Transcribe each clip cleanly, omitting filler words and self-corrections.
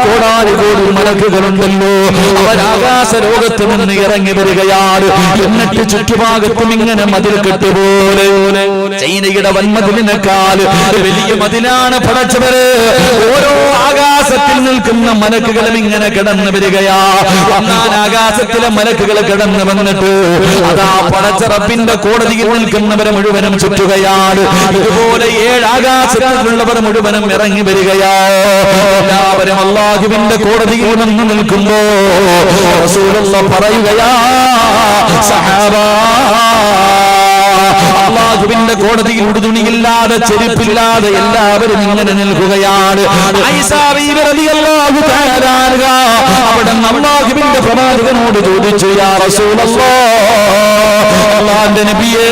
കോടാനി കോടി മലക്കുകളുണ്ടല്ലോ, അവരാകാശ ലോകത്ത് നിന്ന് ഇറങ്ങി വരികയാണ്. എന്നിട്ട് ചുറ്റുഭാഗത്തും ഇങ്ങനെ മതിൽ കെട്ടുപോലെ ചൈനയുടെ വൻമതിലിനേക്കാൾ വലിയ മതിലാണ് പടച്ചവര്. ഓരോ ആകാശത്തിൽ നിൽക്കുന്ന മലക്കുകളും ഇങ്ങനെ കിടന്നു വരികയാ. ഒന്നാം ആകാശത്തിലെ മലക്കുകൾ കിടന്നു വന്നിട്ട് അതാ പടച്ച റബ്ബിന്റെ കോടതിയിൽ നിൽക്കുന്നവരെ മുഴുവനും ചുറ്റുകയാണ്. ഇതുപോലെ 7 ആകാശത്തിലുള്ളവർ മുഴുവനും ഇറങ്ങി വരികയാ. എല്ലാവരും അല്ലാഹുവിന്റെ കോടതിയിൽ വന്ന് നിൽക്കുമ്പോ റസൂലുള്ളാഹി പറയുകയാ, സഹാബാ, അല്ലാഹുവിന്റെ കോടതിയിൽ ഉടുതുണിയില്ലാതെ ചെരുപ്പില്ലാതെ എല്ലാവരും ഇങ്ങനെ നിൽക്കുകയാണ്. ആയിഷാ ബീവി റളിയല്ലാഹു തആല അൻഹ അവിടെ അല്ലാഹുവിന്റെ പ്രവാചകനോട് ചോദിച്ചു, യാ റസൂലല്ലാഹ്, അല്ലാഹുവിന്റെ നബിയേ,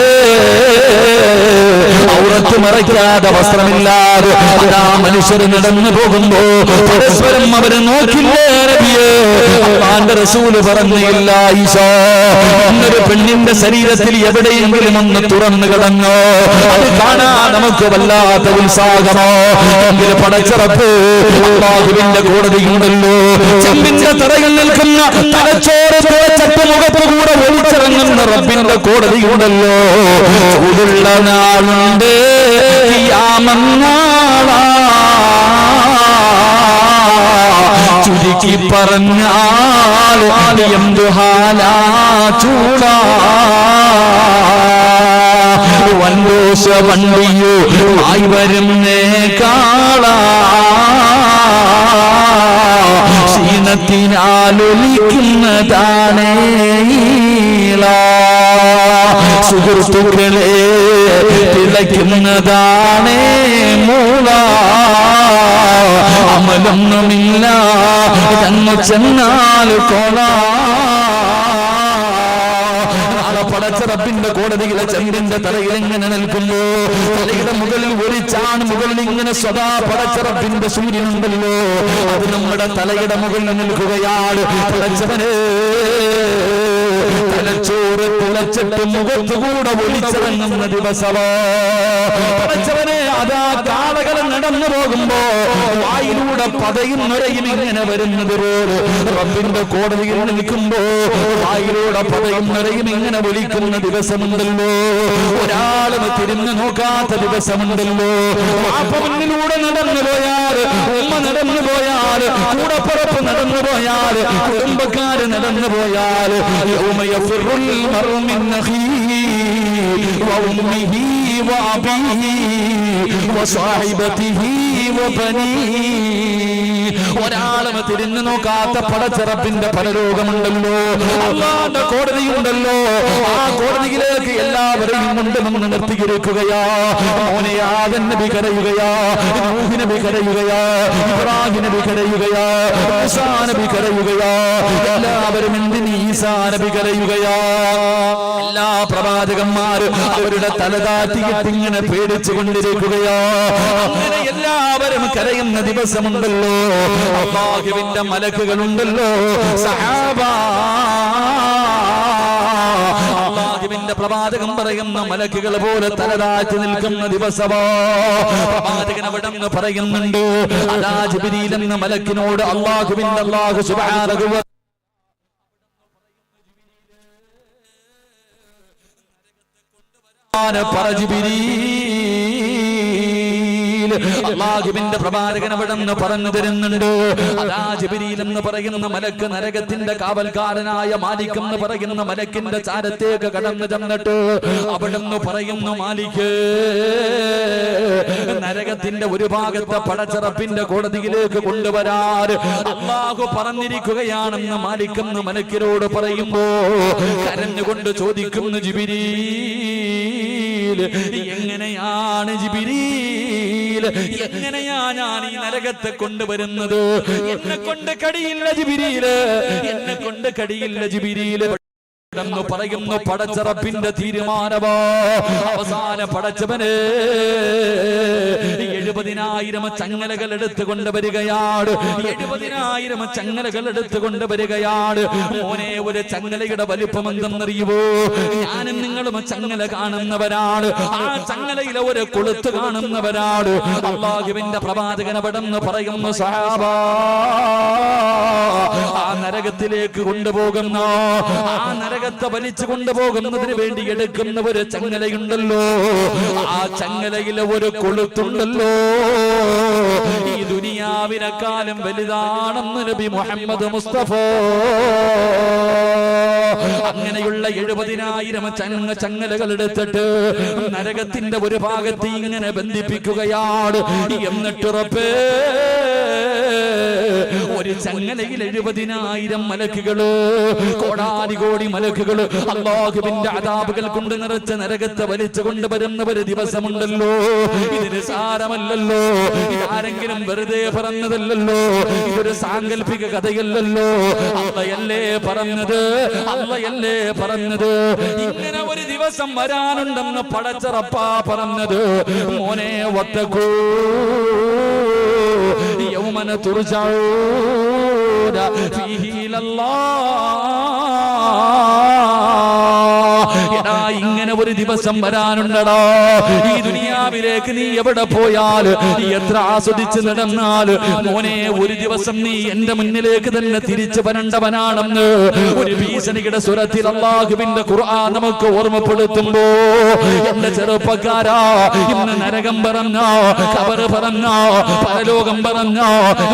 ഔറത്ത് മറയ്ക്കാതെ വസ്ത്രമില്ലാതെ ആ മനുഷ്യർ നടന്നു പോകുമ്പോ പരസ്പരം അവരെ നോക്കില്ലേ നബിയേ? അല്ലാഹുവിന്റെ റസൂല് പറഞ്ഞില്ല, ഈശോ, ഇന്നൊരു പെണ്ണിന്റെ ശരീരത്തിൽ എവിടെയെങ്കിലും ഒന്ന് തുറന്നു കിടന്നോ, അത് കാണാൻ നമുക്ക് വല്ലാത്ത ഉത്സാഹമോ. എങ്കിൽ പടച്ചറപ്പ് അല്ലാഹുവിന്റെ കോടതിയുണ്ടല്ലോ, ചെമ്പിന്റെ തറയിൽ നിൽക്കുന്ന തലച്ചോറ് തുളച്ചട്ട് മുഖത്ത് കൂടെ ഒളിച്ചിറങ്ങുന്ന റബ്ബിന്റെ കോടതിയുണ്ടല്ലോ. ചൂടുള്ള നാളുണ്ട്, ഖിയാമന്നാളാ, ചുരുക്കി പറഞ്ഞാൽ എന്തുഹാലാ ചൂടാ. വൻദോഷ വണ്ടിയോ ആയി വരുന്നേ കാളാ, ക്ഷീണത്തിനാലൊലിക്കുന്നതാണേ സുഹൃത്തുക്കളെ, തിളയ്ക്കുന്നതാണേ മൂള. അമലൊന്നുമില്ല ഇതങ്ങ് ചെന്നാൽ കൊള. പടച്ച റബ്ബിന്റെ കോടതിയിലെ ചെമ്പിന്റെ തലയിൽ ഇങ്ങനെ നിൽക്കുമ്പോ തലയുടെ മുകളിൽ ഒരു ചാൺ മുകളിൽ ഇങ്ങനെ സദാ പടച്ച റബ്ബിന്റെ സൂര്യനുണ്ടല്ലോ, അത് നമ്മുടെ തലയുടെ മുകളിൽ നിൽക്കുകയാണ്. പടച്ചവനെ, തലച്ചോറ് തുളച്ചിട്ട് മുഖത്തുകൂടെ ഒലിച്ചിറങ്ങുന്ന ദിവസമോ പടച്ചവനെ, അതാ കാളകൾ നടന്നു പോകുമ്പോ വായിലൂടെ പതയും നിറയും ഇങ്ങനെ വരുന്നത് പോലെ റബ്ബിന്റെ കോടതിയിൽ നിൽക്കുമ്പോ വായിലൂടെ പതയും നിറയും ഇങ്ങനെ ഒലിക്കുന്ന ദിവസമുണ്ടല്ലോ. ഒരാളും തിരിഞ്ഞു നോക്കാത്ത ദിവസമുണ്ടല്ലോ. വാപ്പ മുന്നിലൂടെ നടന്നു പോയാൽ, ഉമ്മ നടന്നു പോയാൽ, കൂടപ്പുറപ്പ് നടന്നു പോയാൽ, കുടുംബക്കാര് നടന്നു പോയാൽ, ഒരാളും തിരിഞ്ഞു നോക്കാത്ത പടച്ചിറപ്പിന്റെ പരലോകമുണ്ടല്ലോ, അല്ലാഹുവിന്റെ കോടതിയുണ്ടല്ലോ. ആ കോടതിയിലേക്ക് എല്ലാവരെയും കൊണ്ടുവന്ന് നിർത്തിയിരിക്കുകയാ. മോനെ ആദം നബി കരയുകയാ, നൂഹ് നബി കരയുകയാ, ഇബ്രാഹിം നബി കരയുകയാ, മൂസാ നബി കരയുകയാ, എല്ലാവരും എന്തിന് ഈസാ നബി കരയുകയാ. എല്ലാ പ്രവാചകന്മാരും അവരുടെ തലതാറ്റിയിട്ട് ഇങ്ങനെ പേടിച്ചു കൊണ്ടിരിക്കുകയാ. അങ്ങനെ എല്ലാവരും കരയുന്ന ദിവസമുണ്ടല്ലോ. അല്ലാഹുവിന്റെ മലക്കുകളുണ്ടല്ലോ, സഹാബാ, അല്ലാഹുവിന്റെ പ്രവാചകൻ പറയുന്ന മലക്കുകൾ പോലെ തലതാറ്റി നിൽക്കുന്ന ദിവസമോ പ്രവാചകൻ അവിടെ നിന്ന് പറയുന്നുണ്ട്, അതാ ജിബ്രീൽ എന്ന മലക്കിനോട് അല്ലാഹു സുബ്ഹാനഹു വ അല്ലാഹുവിന്റെ പ്രവാചകൻ അവിടെ നിന്ന് പറഞ്ഞു തരുന്നുണ്ട്. അതാ ജിബ്രീൽ എന്ന് പറയുന്ന മലക്ക് നരകത്തിന്റെ കാവൽക്കാരനായ മാലിക് എന്ന് പറയുന്ന മലക്കിന്റെ ചാരത്തേക്ക് കടന്നു ചെന്നിട്ട് അവിടെ നിന്ന് പറയുന്നു, മാലിക്, നരകത്തിന്റെ ഒരു ഭാഗത്തെ പടച്ചറപ്പിന്റെ കോടതിയിലേക്ക് കൊണ്ടുവരാൻ അല്ലാഹു പറഞ്ഞിരിക്കുകയാണെന്ന് മാലിക് എന്ന് മലക്കിനോട് പറയുമ്പോ കരഞ്ഞുകൊണ്ട് ചോദിക്കുന്നു, ജിബ്രീൽ, എങ്ങനെയാണ് ജിബ്രീൽ, എങ്ങനെയാ ഞാൻ ഈ നരകത്തെ കൊണ്ടുവരുന്നത്? എന്നെ കൊണ്ട് കഴിയില്ല ജിബ്രീൽ, എന്നെ കൊണ്ട് കഴിയില്ല ജിബ്രീൽ എന്ന് പറയുന്നു. പടച്ചറപ്പിന്റെ തീരുമാനമോ അവസാന പടച്ചവനെ 70,000 ചങ്ങലകൾ എടുത്തുകൊണ്ട് വരികയാണ്. 70,000 ചങ്ങലകൾ എടുത്തുകൊണ്ട് വരികയാണ്. മോനെ, ഒരു ചങ്ങലയുടെ വലിപ്പം എന്തെന്നറിയുവോ? ഞാനും നിങ്ങളും ചങ്ങല കാണുന്നവരാണ്. ആ ചങ്ങലയിലെ ഒരു കൊളുത്ത് കാണുന്നവരാണ്. അല്ലാഹുവിന്റെ പ്രവാചകൻ അവിടെന്ന് പറയുന്നു, സഹാബാ, ആ നരകത്തിലേക്ക് കൊണ്ടുപോകുന്ന, ആ നരകത്തെ വലിച്ചു കൊണ്ടുപോകുന്നതിന് വേണ്ടി എടുക്കുന്ന ഒരു ചങ്ങലയുണ്ടല്ലോ, ആ ചങ്ങലയിലെ ഒരു കൊളുത്തുണ്ടല്ലോ, ഈ ദുനിയാവിനെക്കാളും വലുതാണെന്ന് നബി മുഹമ്മദ് മുസ്തഫ. അങ്ങനെയുള്ള 70,000 ചങ്ങലകൾ എടുത്തിട്ട് നരകത്തിന്റെ ഒരു ഭാഗത്ത് ഇങ്ങനെ ബന്ധിപ്പിക്കുകയാണ്. എന്നിട്ട് റബ്ബേ, ഒരു ചങ്ങലയിൽ 70,000 മലക്കുകള്, കോടാനുകോടി മലക്കുകള് അല്ലാഹുവിന്റെ അദാബുകൾ കൊണ്ട് നിറച്ച നരകത്തെ വലിച്ചു കൊണ്ടുവരുന്ന ഒരു ദിവസമുണ്ടല്ലോ. ഇതിന് സാരമല്ലല്ലോ, ഇതാരെങ്കിലും വെറുതെ പറഞ്ഞതല്ലല്ലോ, ഇതൊരു സാങ്കല്പിക കഥയല്ലല്ലോ. അള്ളയല്ലേ പറഞ്ഞത്, അള്ളയല്ലേ പറഞ്ഞത്. ഇങ്ങനെ ഒരു ദിവസം വരാനുണ്ടെന്ന് പടച്ച റബ്ബാ പറഞ്ഞത്. മോനെ, വത്തഖൂ യൗമന തുർജഊന ഫീഹി ഇലല്ലാഹ്. ഇങ്ങനെ ഒരു ദിവസം വരാനുണ്ടടാ. ഈ ദുനിയാവിലേക്ക് നീ എവിടെ പോയാൽ, എത്ര ആസ്വദിച്ച് നടന്നാൽ, മോനെ, ഒരു ദിവസം നീ എന്റെ മുന്നിലേക്ക് തന്നെ തിരിച്ചു വരേണ്ടവനാണെന്ന് ഒരു ഭീഷണിയുടെ സ്വരത്തിൽ അല്ലാഹുവിന്റെ ഖുർആൻ നമുക്ക് ഓർമ്മപ്പെടുത്തുമ്പോ, എന്റെ ചെറുപ്പക്കാരാ, ഇന്ന് നരകം പറഞ്ഞോ, ഖബർ പറഞ്ഞോ, പരലോകം പറഞ്ഞോ,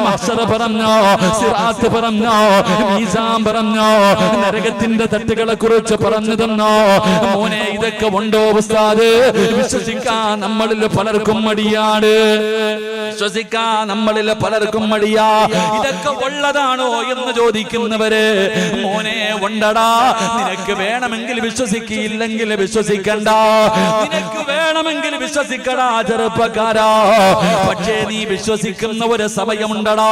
മഹ്ശർ പറഞ്ഞോ, സിറാത്ത് പറഞ്ഞോ, മീസാൻ പറഞ്ഞോ, നരകത്തിന്റെ തട്ടുകളെ കുറിച്ച് പറഞ്ഞു തന്നോ. മോനെ, ഇതൊക്കെ ഉണ്ടോ ഉസ്താദ്? വിശ്വസിക്കാൻ നമ്മളിൽ പലർക്കും മടിയാണ്. വിശ്വസിക്കാൻ നമ്മളിൽ പലർക്കും മടിയാ. ഇതൊക്കെ ഉള്ളതാണോ എന്ന് ചോദിക്കുന്നവര്, മോനെ, ഉണ്ടടാ. നിനക്ക് വേണമെങ്കിൽ വിശ്വസിക്കില്ലെങ്കിൽ വിശ്വസിക്കണ്ട. നിനക്ക് വേണമെങ്കിൽ വിശ്വസിക്കടാ ചെറുപ്പക്കാരാ. പക്ഷേ നീ വിശ്വസിക്കുന്ന ഒരു സമയമുണ്ടടാ.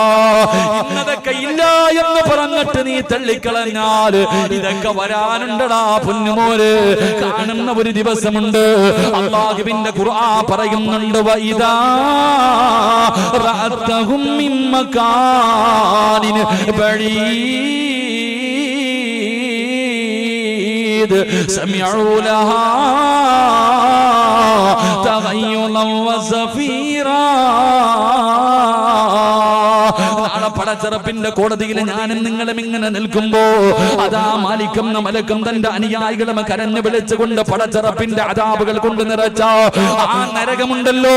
ഇന്നതൊക്കെ ഇല്ല എന്ന് പറഞ്ഞിട്ട് നീ തള്ളിക്കളഞ്ഞാൽ ഇതൊക്കെ വരാനുണ്ടടാ പൊന്നുമോര്. കാണുന്ന ഒരു ദിവസമുണ്ട്. അല്ലാഹുവിന്റെ ഖുർആൻ പറയുന്നുണ്ട്, വഇദാ റഅതഹും മിൻ മകാനിൻ ബഈദ് സമിഉ ലഹാ തഗയ്യുളൻ വസഫീറാ. പടച്ചറപ്പിന്റെ കോടതിയിൽ ഞാനും നിങ്ങളും ഇങ്ങനെ നിൽക്കുമ്പോ, അതാ മാലിക്കുന്ന മലക്കും തന്റെ അനുയായികളും കരഞ്ഞു വിളിച്ചുകൊണ്ട് പടച്ചറപ്പിന്റെ അദാബുകൾ കൊണ്ട് നിറച്ച ആ നരകമുണ്ടല്ലോ,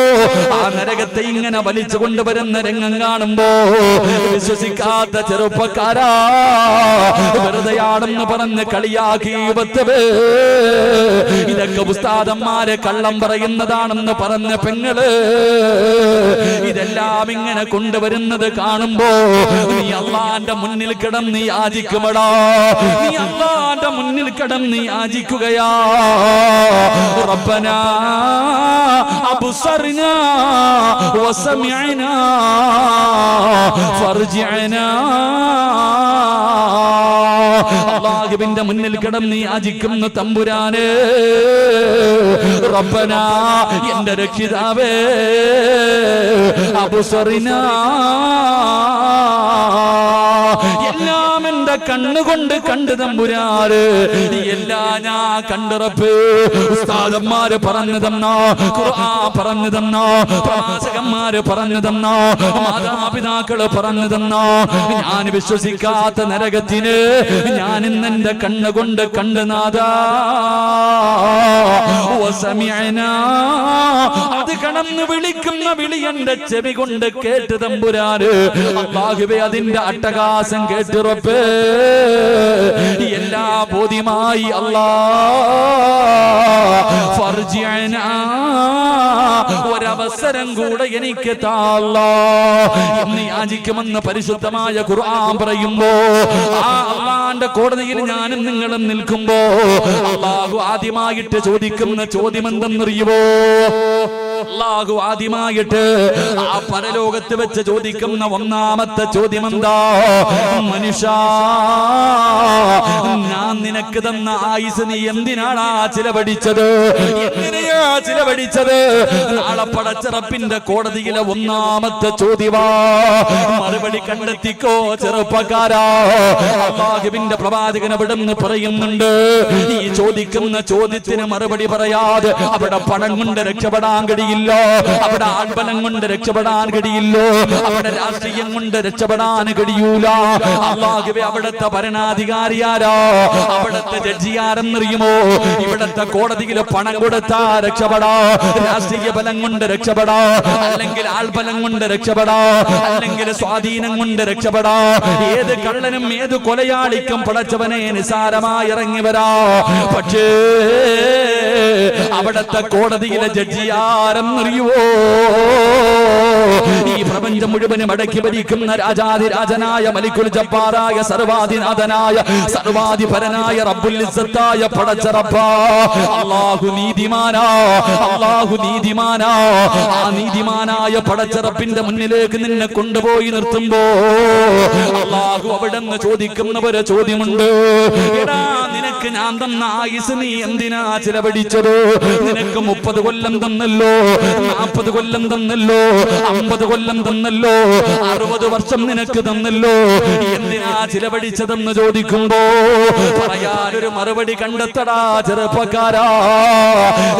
ആ നരകത്തെ ഇങ്ങനെ വലിച്ചു കൊണ്ടുവരുന്ന രംഗം കാണുമ്പോ വിശ്വസിക്കാത്ത ചെറുപ്പക്കാരാ, വെറുതെയാണെന്ന് പറഞ്ഞ് കളിയാക്കി ഇതൊക്കെ ഉസ്താദന്മാരെ കള്ളം പറയുന്നതാണെന്ന് പറഞ്ഞ പെങ്ങള് ഇതെല്ലാം ഇങ്ങനെ കൊണ്ടുവരുന്നത് കാണുമ്പോ നീ അല്ലാഹുവിന്റെ മുന്നിൽ കിടന്ന് യാചിക്കുമടാ. നീ അല്ലാഹുവിന്റെ മുന്നിൽ കിടന്ന് യാചിക്കുകയാ. റബ്ബനാ അബ്സർനാ വസമിഅനാ ഫർജിഅനാ. അല്ലാഹുവിന്റെ മുന്നിൽ കിടന്ന് യാചിക്കുന്ന തമ്പുരാനെ, റബ്ബനാ, എന്റെ രക്ഷിതാവേ, അബ്സർനാ, എല്ലാം എന്റെ കണ്ണുകൊണ്ട് കണ്ടു തമ്പുരാന്, എല്ലാം ഞാൻ കണ്ടിറപ്പ്. ഉസ്താദന്മാര് പറഞ്ഞു തന്നോ, ഖുർആൻ പറഞ്ഞു തന്നോ, പ്രവാചകന്മാര് പറഞ്ഞു തന്നോ, മാതാപിതാക്കള് പറഞ്ഞു തന്നോ. ഞാൻ വിശ്വസിക്കാത്ത നരകത്തിന് ഞാൻ ഇന്ന് എന്റെ കണ്ണുകൊണ്ട് കണ്ടു നാദാ. അത് കടന്ന് വിളിക്കുന്ന വിളി എന്റെ ചെവി കൊണ്ട് കേട്ട് തമ്പുരാന്. അല്ലാഹുവേ, അതിന്റെ അട്ടഹാസം കേട്ട് റബ്ബേ, എല്ലാ ബോധ്യമായി അല്ലാഹ് ഫർജിഅനാ, ഒരവസരം കൂടെ എനിക്ക് താ അല്ലാഹ് എന്ന് യാചിക്കുമെന്ന് പരിശുദ്ധമായ ഖുർആൻ പറയുമ്പോ, ആ അല്ലാഹുവിന്റെ കോടതിയിൽ ഞാനും നിങ്ങളും നിൽക്കുമ്പോ അല്ലാഹു ആദ്യമായിട്ട് ചോദിക്കുന്ന ചോദ്യം എന്തെന്നറിയുമോ? അല്ലാഹു ആദ്യമായിട്ട് ആ പരലോകത്ത് വെച്ച് ചോദിക്കുന്ന ഒന്നാമത്തെ ചോദ്യം എന്താ? മനുഷ്യ, ഞാൻ നിനക്ക് തന്ന ആയുസ് നീ എന്തിനാണ് ചിലവഴിച്ചത്? എങ്ങനെയാ ചിലവഴിച്ചത്? നാളെ പടച്ച റബ്ബിന്റെ കോടതിയിലെ ഒന്നാമത്തെ ചോദ്യമാ. മറുപടി കണ്ടെത്തിക്കോ ചെറുപ്പക്കാരാ. അല്ലാഹുവിന്റെ പ്രവാചകൻ അവിടുന്ന് പറയുന്നുണ്ട്, ഈ ചോദിക്കുന്ന ചോദ്യത്തിന് മറുപടി പറയാതെ അവിടെ പണം കൊണ്ട് രക്ഷപ്പെടാൻ കഴിയില്ല, അവിടെ ആൾബലം കൊണ്ട് രക്ഷപ്പെടാൻ കഴിയില്ല, അവിടെ രാഷ്ട്രീയം കൊണ്ട് രക്ഷപ്പെടാൻ കഴിയൂല. അല്ലാഹുവേ, അവിടുത്തെ ഭരണാധികാരിയാരാ? അവിടുത്തെ ജഡ്ജിയാരെന്നറിയുമോ? ഇവിടുത്തെ കോടതിയിൽ പണം കൊടുത്താ രക്ഷപ്പെടാ, രാഷ്ട്രീയ ബലം കൊണ്ട് രക്ഷപ്പെടാ, അല്ലെങ്കിൽ ആൾബലം കൊണ്ട് രക്ഷപ്പെടാ, അല്ലെങ്കിൽ സ്വാധീനം കൊണ്ട് രക്ഷപ്പെടാ. ഏത് കള്ളനും ഏത് കൊലയാളിക്കും പടച്ചവനെ നിസാരമായി ഇറങ്ങി വരാ. പക്ഷേ അവിടത്തെ കോടതിയിലെ ജഡ്ജി ആരെന്നറിയുവോ? ഈ പ്രപഞ്ചം മുഴുവനും അടക്കി ഭരിക്കുന്ന രാജാതിരാജനായ മലിക്കുൽ ജബ്ബാറായ സർവാധിനാഥനായ സർവാധിപരനായ റബ്ബുൽ ഇസ്സത്തായ പടച്ച റബ്ബാ. അല്ലാഹു നീതിമാനാ, അല്ലാഹു നീതിമാനാ. ആ നീതിമാനായ പടച്ച റബ്ബിന്റെ മുന്നിലേക്ക് നിന്നെ കൊണ്ടുപോയി നിർത്തുമ്പോ അല്ലാഹു അവിടെന്ന് ചോദിക്കുന്ന ഒരു ചോദ്യമുണ്ട്. എടാ, നിനക്ക് ഞാൻ തന്ന ആയുസ് നീ എന്തിനാ ചിലവഴിച്ചത്? നിനക്ക് 30 കൊല്ലം തന്നല്ലോ, 40 കൊല്ലം തന്നല്ലോ, 50 കൊല്ലം തന്നല്ലോ, 60 വർഷം നിനക്ക് തന്നല്ലോ. എന്തിനാ ചിലവഴിച്ചതെന്ന് ചോദിക്കുമ്പോ പറയാനൊരു മറുപടി കണ്ടെത്തടാ ചെറുപ്പക്കാരാ.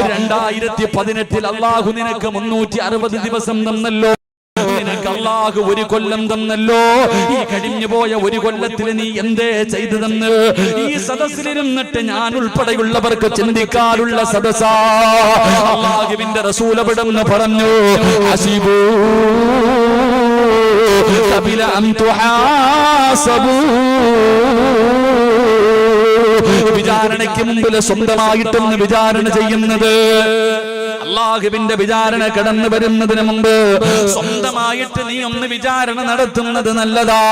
2018 അല്ലാഹു നിനക്ക് 360 ദിവസം തന്നല്ലോ. നിനക്ക് അല്ലാഹു 1 കൊല്ലം തന്നല്ലോ. ഈ കഴിഞ്ഞു പോയ 1 കൊല്ലത്തിൽ നീ എന്തേ ചെയ്തതെന്ന് ഈ സദസ്സിലിരുന്നിട്ട് ഞാൻ ഉൾപ്പെടെയുള്ളവർക്ക് ചിന്തിക്കാനുള്ള സദസ്സാ. അല്ലാഹുവിന്റെ റസൂൽ അവിടെന്ന് പറഞ്ഞു, ഹസിബൂ ഖബല അൻ തുഹാസബൂ. വിചാരണയ്ക്ക് മുമ്പിൽ സ്വന്തമായിട്ടൊന്ന് വിചാരണ ചെയ്യുന്നത്, അല്ലാഹുവിന്റെ വിചാരണ കടന്നു വരുന്നതിന് മുമ്പ് സ്വന്തമായിട്ട് നീ ഒന്ന് വിചാരണ നടത്തുന്നത് നല്ലതാ.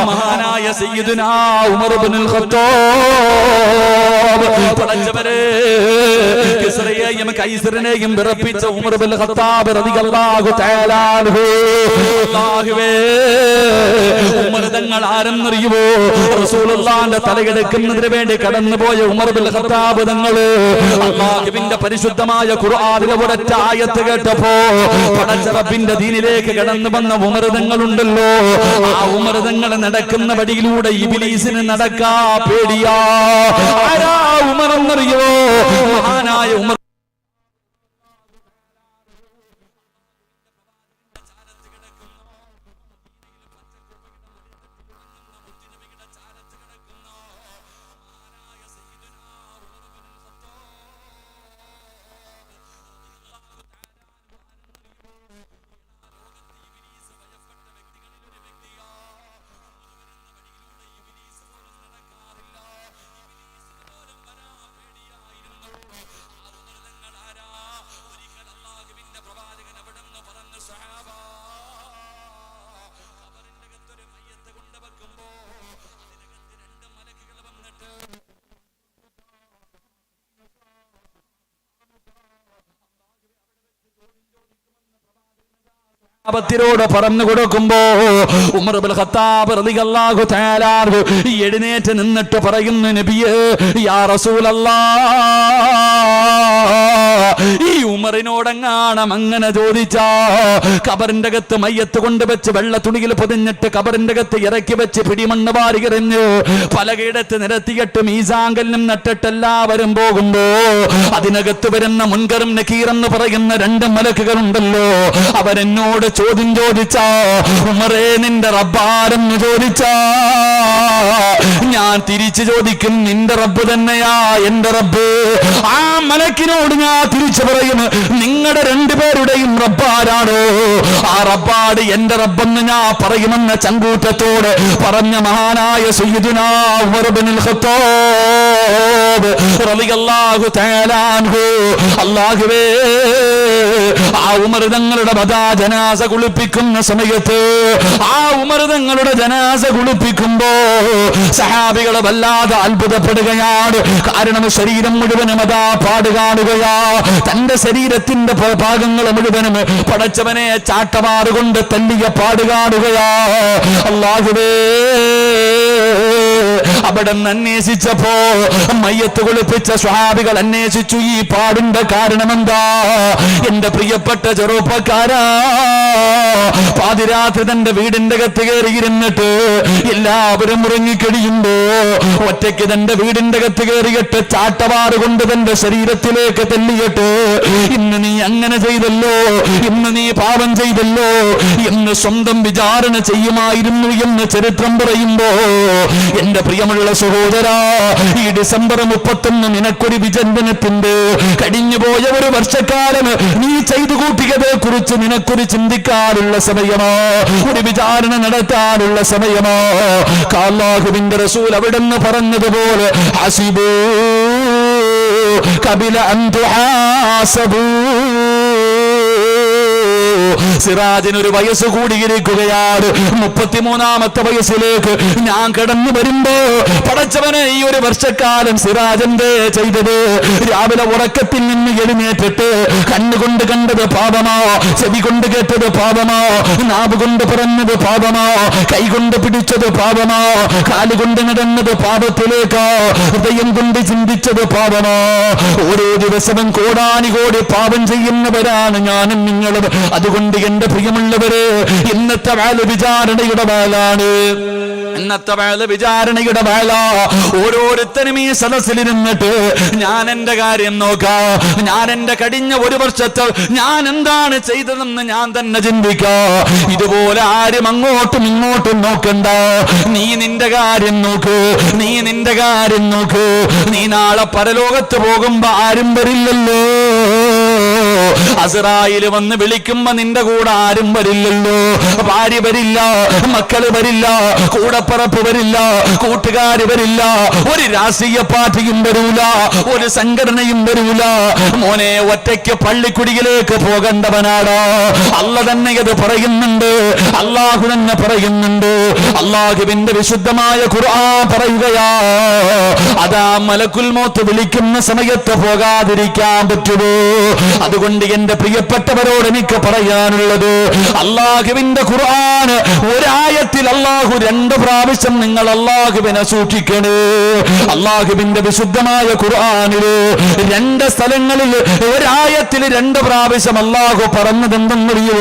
മഹാനായ സയ്യിദുനാ ഉമർ ഇബ്നുൽ ഖത്താബ്, പടച്ചവരെ കിസ്റയെയും കൈസറിനെയും വിറപ്പിച്ച ഉമർ ഇബ്നുൽ ഖത്താബ് റളിയല്ലാഹു തആല അൻഹു. അല്ലാഹുവേ, ഉമർ തങ്ങൾ ആരെന്നറിയുമോ? റസൂലുള്ളാഹിന്റെ തലയെടുക്കുന്നതിന് വേണ്ടി കടന്നുപോയ ഉമർ ഇബ്നുൽ ഖത്താബ് തങ്ങൾ അല്ലാഹുവിന്റെ പരിശുദ്ധമായ ഖുർആൻ ഒരൊറ്റ ആയത്ത് കേട്ടപ്പോ പടച്ച റബ്ബിന്റെ ദീനിലേക്ക് കടന്നു വന്ന ഉമർതങ്ങളുണ്ടല്ലോ. ആ ഉമർതങ്ങൾ നടക്കുന്ന വഴിയിലൂടെ ഇബ്ലീസിന് നടക്കാ പേടിയാ. ആരാ ഉമർ എന്നറിയോ? മഹാനായ ഉമർ. ോട് പറഞ്ഞു കൊടുക്കുമ്പോ ഉമർ ഇബ്നുൽ ഖത്താബ് റളിയല്ലാഹു തആല അൻഹു എഴുന്നേറ്റ് നിന്നിട്ട് പറയുന്നു, നബിയേ, യാ റസൂലല്ലാഹ്, ഈ ഉമറിനോടെങ്ങാണം അങ്ങനെ ചോദിച്ചാ ഖബറിന്റെ അകത്ത് മയ്യത്ത് കൊണ്ടുവച്ച് വെള്ള തുണിയിൽ പൊതിഞ്ഞിട്ട് ഖബറിന്റെ അകത്ത് ഇറക്കി വെച്ച് പിടിമണ്ണ് വാരി എറിഞ്ഞു പലകയിടത്ത് നിരത്തിയിട്ട് മീസാങ്കലിനും നട്ടിട്ട് എല്ലാവരും പോകുമ്പോ അതിനകത്ത് വരുന്ന മുൻകറും നക്കീറെന്ന് പറയുന്ന 2 മലക്കുകളുണ്ടല്ലോ. അവരെന്നോട് ചോദ്യം ചോദിച്ചാ, ഉമറേ, നിന്റെ റബ്ബാരെന്ന് ചോദിച്ചാ ഞാൻ തിരിച്ചു ചോദിക്കും, നിന്റെ റബ്ബ് തന്നെയാ എന്റെ റബ്ബ്. ആ മലക്കിനോട് ഞാൻ തിരിച്ചു പറയും, നിങ്ങളുടെ 2 പേരുടെയും റബ്ബാരാണോ? ആ റബ്ബാട് എന്റെ റബ്ബെന്ന് ഞാൻ പറയുമെന്ന ചങ്കൂറ്റത്തോട് പറഞ്ഞ മഹാനായ സയ്യിദുനാ ഉമർ ഇബ്നുൽ ഖത്താബ് റളിയല്ലാഹു തആല അൻഹു. അല്ലാഹുവേ, ആ ഉമർ തങ്ങളുടെ ജനാസ കുളിപ്പിക്കുന്ന സമയത്ത്, ആ ഉമർ തങ്ങളുടെ ജനാസ കുളിപ്പിക്കുമ്പോ സഹാബികളെ വല്ലാതെ അത്ഭുതപ്പെടുകയാണ്. കാരണം ശരീരം മുഴുവനും അതാ പാട് കാണുകയാ. തന്റെ ശരീരത്തിന്റെ ഭാഗങ്ങൾ മുഴുവനും പടച്ചവനെ ചാട്ടവാറ് കൊണ്ട് തല്ലിയ പാട് കാണുകയാ. അല്ലാഹുവേ, അവിടെ നിന്ന് അന്വേഷിച്ചപ്പോ മയ്യത്ത് കുളിപ്പിച്ച സ്വഹാബികൾ അന്വേഷിച്ചു, ഈ പാടിന്റെ കാരണമെന്താ? എന്റെ പ്രിയപ്പെട്ട ചെറുപ്പക്കാരാ, പാതിരാത്രി തന്റെ വീടിന്റെ അകത്ത് കയറിയിരുന്നിട്ട് എല്ലാവരും ഉറങ്ങിക്കഴിയുമ്പോ ഒറ്റയ്ക്ക് തന്റെ വീടിന്റെ അകത്ത് കയറിയിട്ട് ചാട്ടവാറ് കൊണ്ട് തന്റെ ശരീരത്തിലേക്ക് തല്ലിയിട്ട്, ഇന്ന് നീ അങ്ങനെ ചെയ്തല്ലോ, ഇന്ന് നീ പാപം ചെയ്തല്ലോ എന്ന് സ്വന്തം വിചാരണ ചെയ്യുമായിരുന്നു എന്ന് ചരിത്രം പറയുമ്പോ, എന്റെ പ്രിയമുള്ള സഹോദരാ, ഈ ഡിസംബർ 31 നിനക്കൊരു വിചിന്തനത്തിന്റെ, കഴിഞ്ഞുപോയ ഒരു വർഷക്കാലം നീ ചെയ്തു കൂട്ടിയതെ കുറിച്ച് നിനക്കൊരു ചിന്തിക്കാനുള്ള സമയമോ, ഒരു വിചാരണ നടത്താനുള്ള സമയമോ. അല്ലാഹുവിന്റെ റസൂൽ അവിടെന്ന് പറഞ്ഞതുപോലെ, ഹസിബൂ ഖബല അൻ തുഹാസബൂ. സിറാജിന് ഒരു വയസ്സ് കൂടിയിരിക്കുകയാണ്. 33ാമത്തെ വയസ്സിലേക്ക് ഞാൻ കടന്നു വരുമ്പോ, പടച്ചവനെ, ഈ ഒരു വർഷക്കാലം സിറാജന്റെ ചെയ്തത്, രാവിലെ ഉറക്കത്തിൽ നിന്ന് എഴുന്നേറ്റിട്ട് കണ്ണുകൊണ്ട് കണ്ടത് പാപമോ, ചെവി കൊണ്ട് കേട്ടത് പാപമോ, നാവ് കൊണ്ട് പറഞ്ഞത് പാപമോ, കൈകൊണ്ട് പിടിച്ചത് പാപമോ, കാലുകൊണ്ട് നടന്നത് പാപത്തിലേക്കോ, ഹൃദയം കൊണ്ട് ചിന്തിച്ചത് പാപമോ. ഓരോ ദിവസവും കോടാനുകോടി പാപം ചെയ്യുന്നവരാണ് ഞാനും നിങ്ങളും. അതുകൊണ്ട് എന്റെ പ്രിയമുള്ളവര്, ഇന്നത്തെ വേല വിചാരണയുടെ വേലാണ്, ഇന്നത്തെ വേല വിചാരണയുടെ വേല. ഓരോരുത്തരും ഈ സദസ്സിലിരുന്നിട്ട് ഞാൻ എന്റെ കാര്യം നോക്കാം, ഞാൻ എന്റെ കഴിഞ്ഞ ഒരു വർഷത്തെ ഞാൻ എന്താണ് ചെയ്തതെന്ന് ഞാൻ തന്നെ ചിന്തിക്കാം. ഇതുപോലെ ആരും അങ്ങോട്ടും ഇങ്ങോട്ടും നോക്കണ്ട. നീ നിന്റെ കാര്യം നോക്ക്, നീ നിന്റെ കാര്യം നോക്ക്. നീ നാളെ പരലോകത്ത് പോകുമ്പോ ആരും വരില്ലല്ലോ. അസ്രായേൽ വന്ന് വിളിക്കുമ്പോ നിന്റെ കൂടെ ആരും വരില്ലല്ലോ. ഭാര്യ വരില്ല, മക്കള് വരില്ല, കൂടപ്പറപ്പ് വരില്ല, കൂട്ടുകാര് വരില്ല, ഒരു രാഷ്ട്രീയ പാർട്ടിയും വരൂല, ഒരു സംഘടനയും വരൂല. മോനെ, ഒറ്റയ്ക്ക് പള്ളിക്കുടിയിലേക്ക് പോകേണ്ടവനാടാ. അല്ല തന്നെ അത് പറയുന്നുണ്ട്, അള്ളാഹു തന്നെ പറയുന്നുണ്ട്. അള്ളാഹുവിന്റെ വിശുദ്ധമായ ഖുർആൻ പറയുകയാ, അതാ മലക്കുൽ മൗത്ത് വിളിക്കുന്ന സമയത്ത് പോകാതിരിക്കാൻ പറ്റുമോ? അതുകൊണ്ട് എന്റെ പ്രിയപ്പെട്ടവരോട് എനിക്ക് പറയാനുള്ളത്, അള്ളാഹുവിന്റെ ഖുർആൻ ഒരായത്തിൽ അള്ളാഹു 2 പ്രാവശ്യം നിങ്ങൾ അള്ളാഹുവിനെ സൂക്ഷിക്കണേ. അള്ളാഹുവിന്റെ വിശുദ്ധമായ ഖുർആനില് 2 സ്ഥലങ്ങളിൽ ഒരായത്തിൽ 2 പ്രാവശ്യം അള്ളാഹു പറഞ്ഞതെന്തെന്നറിയോ?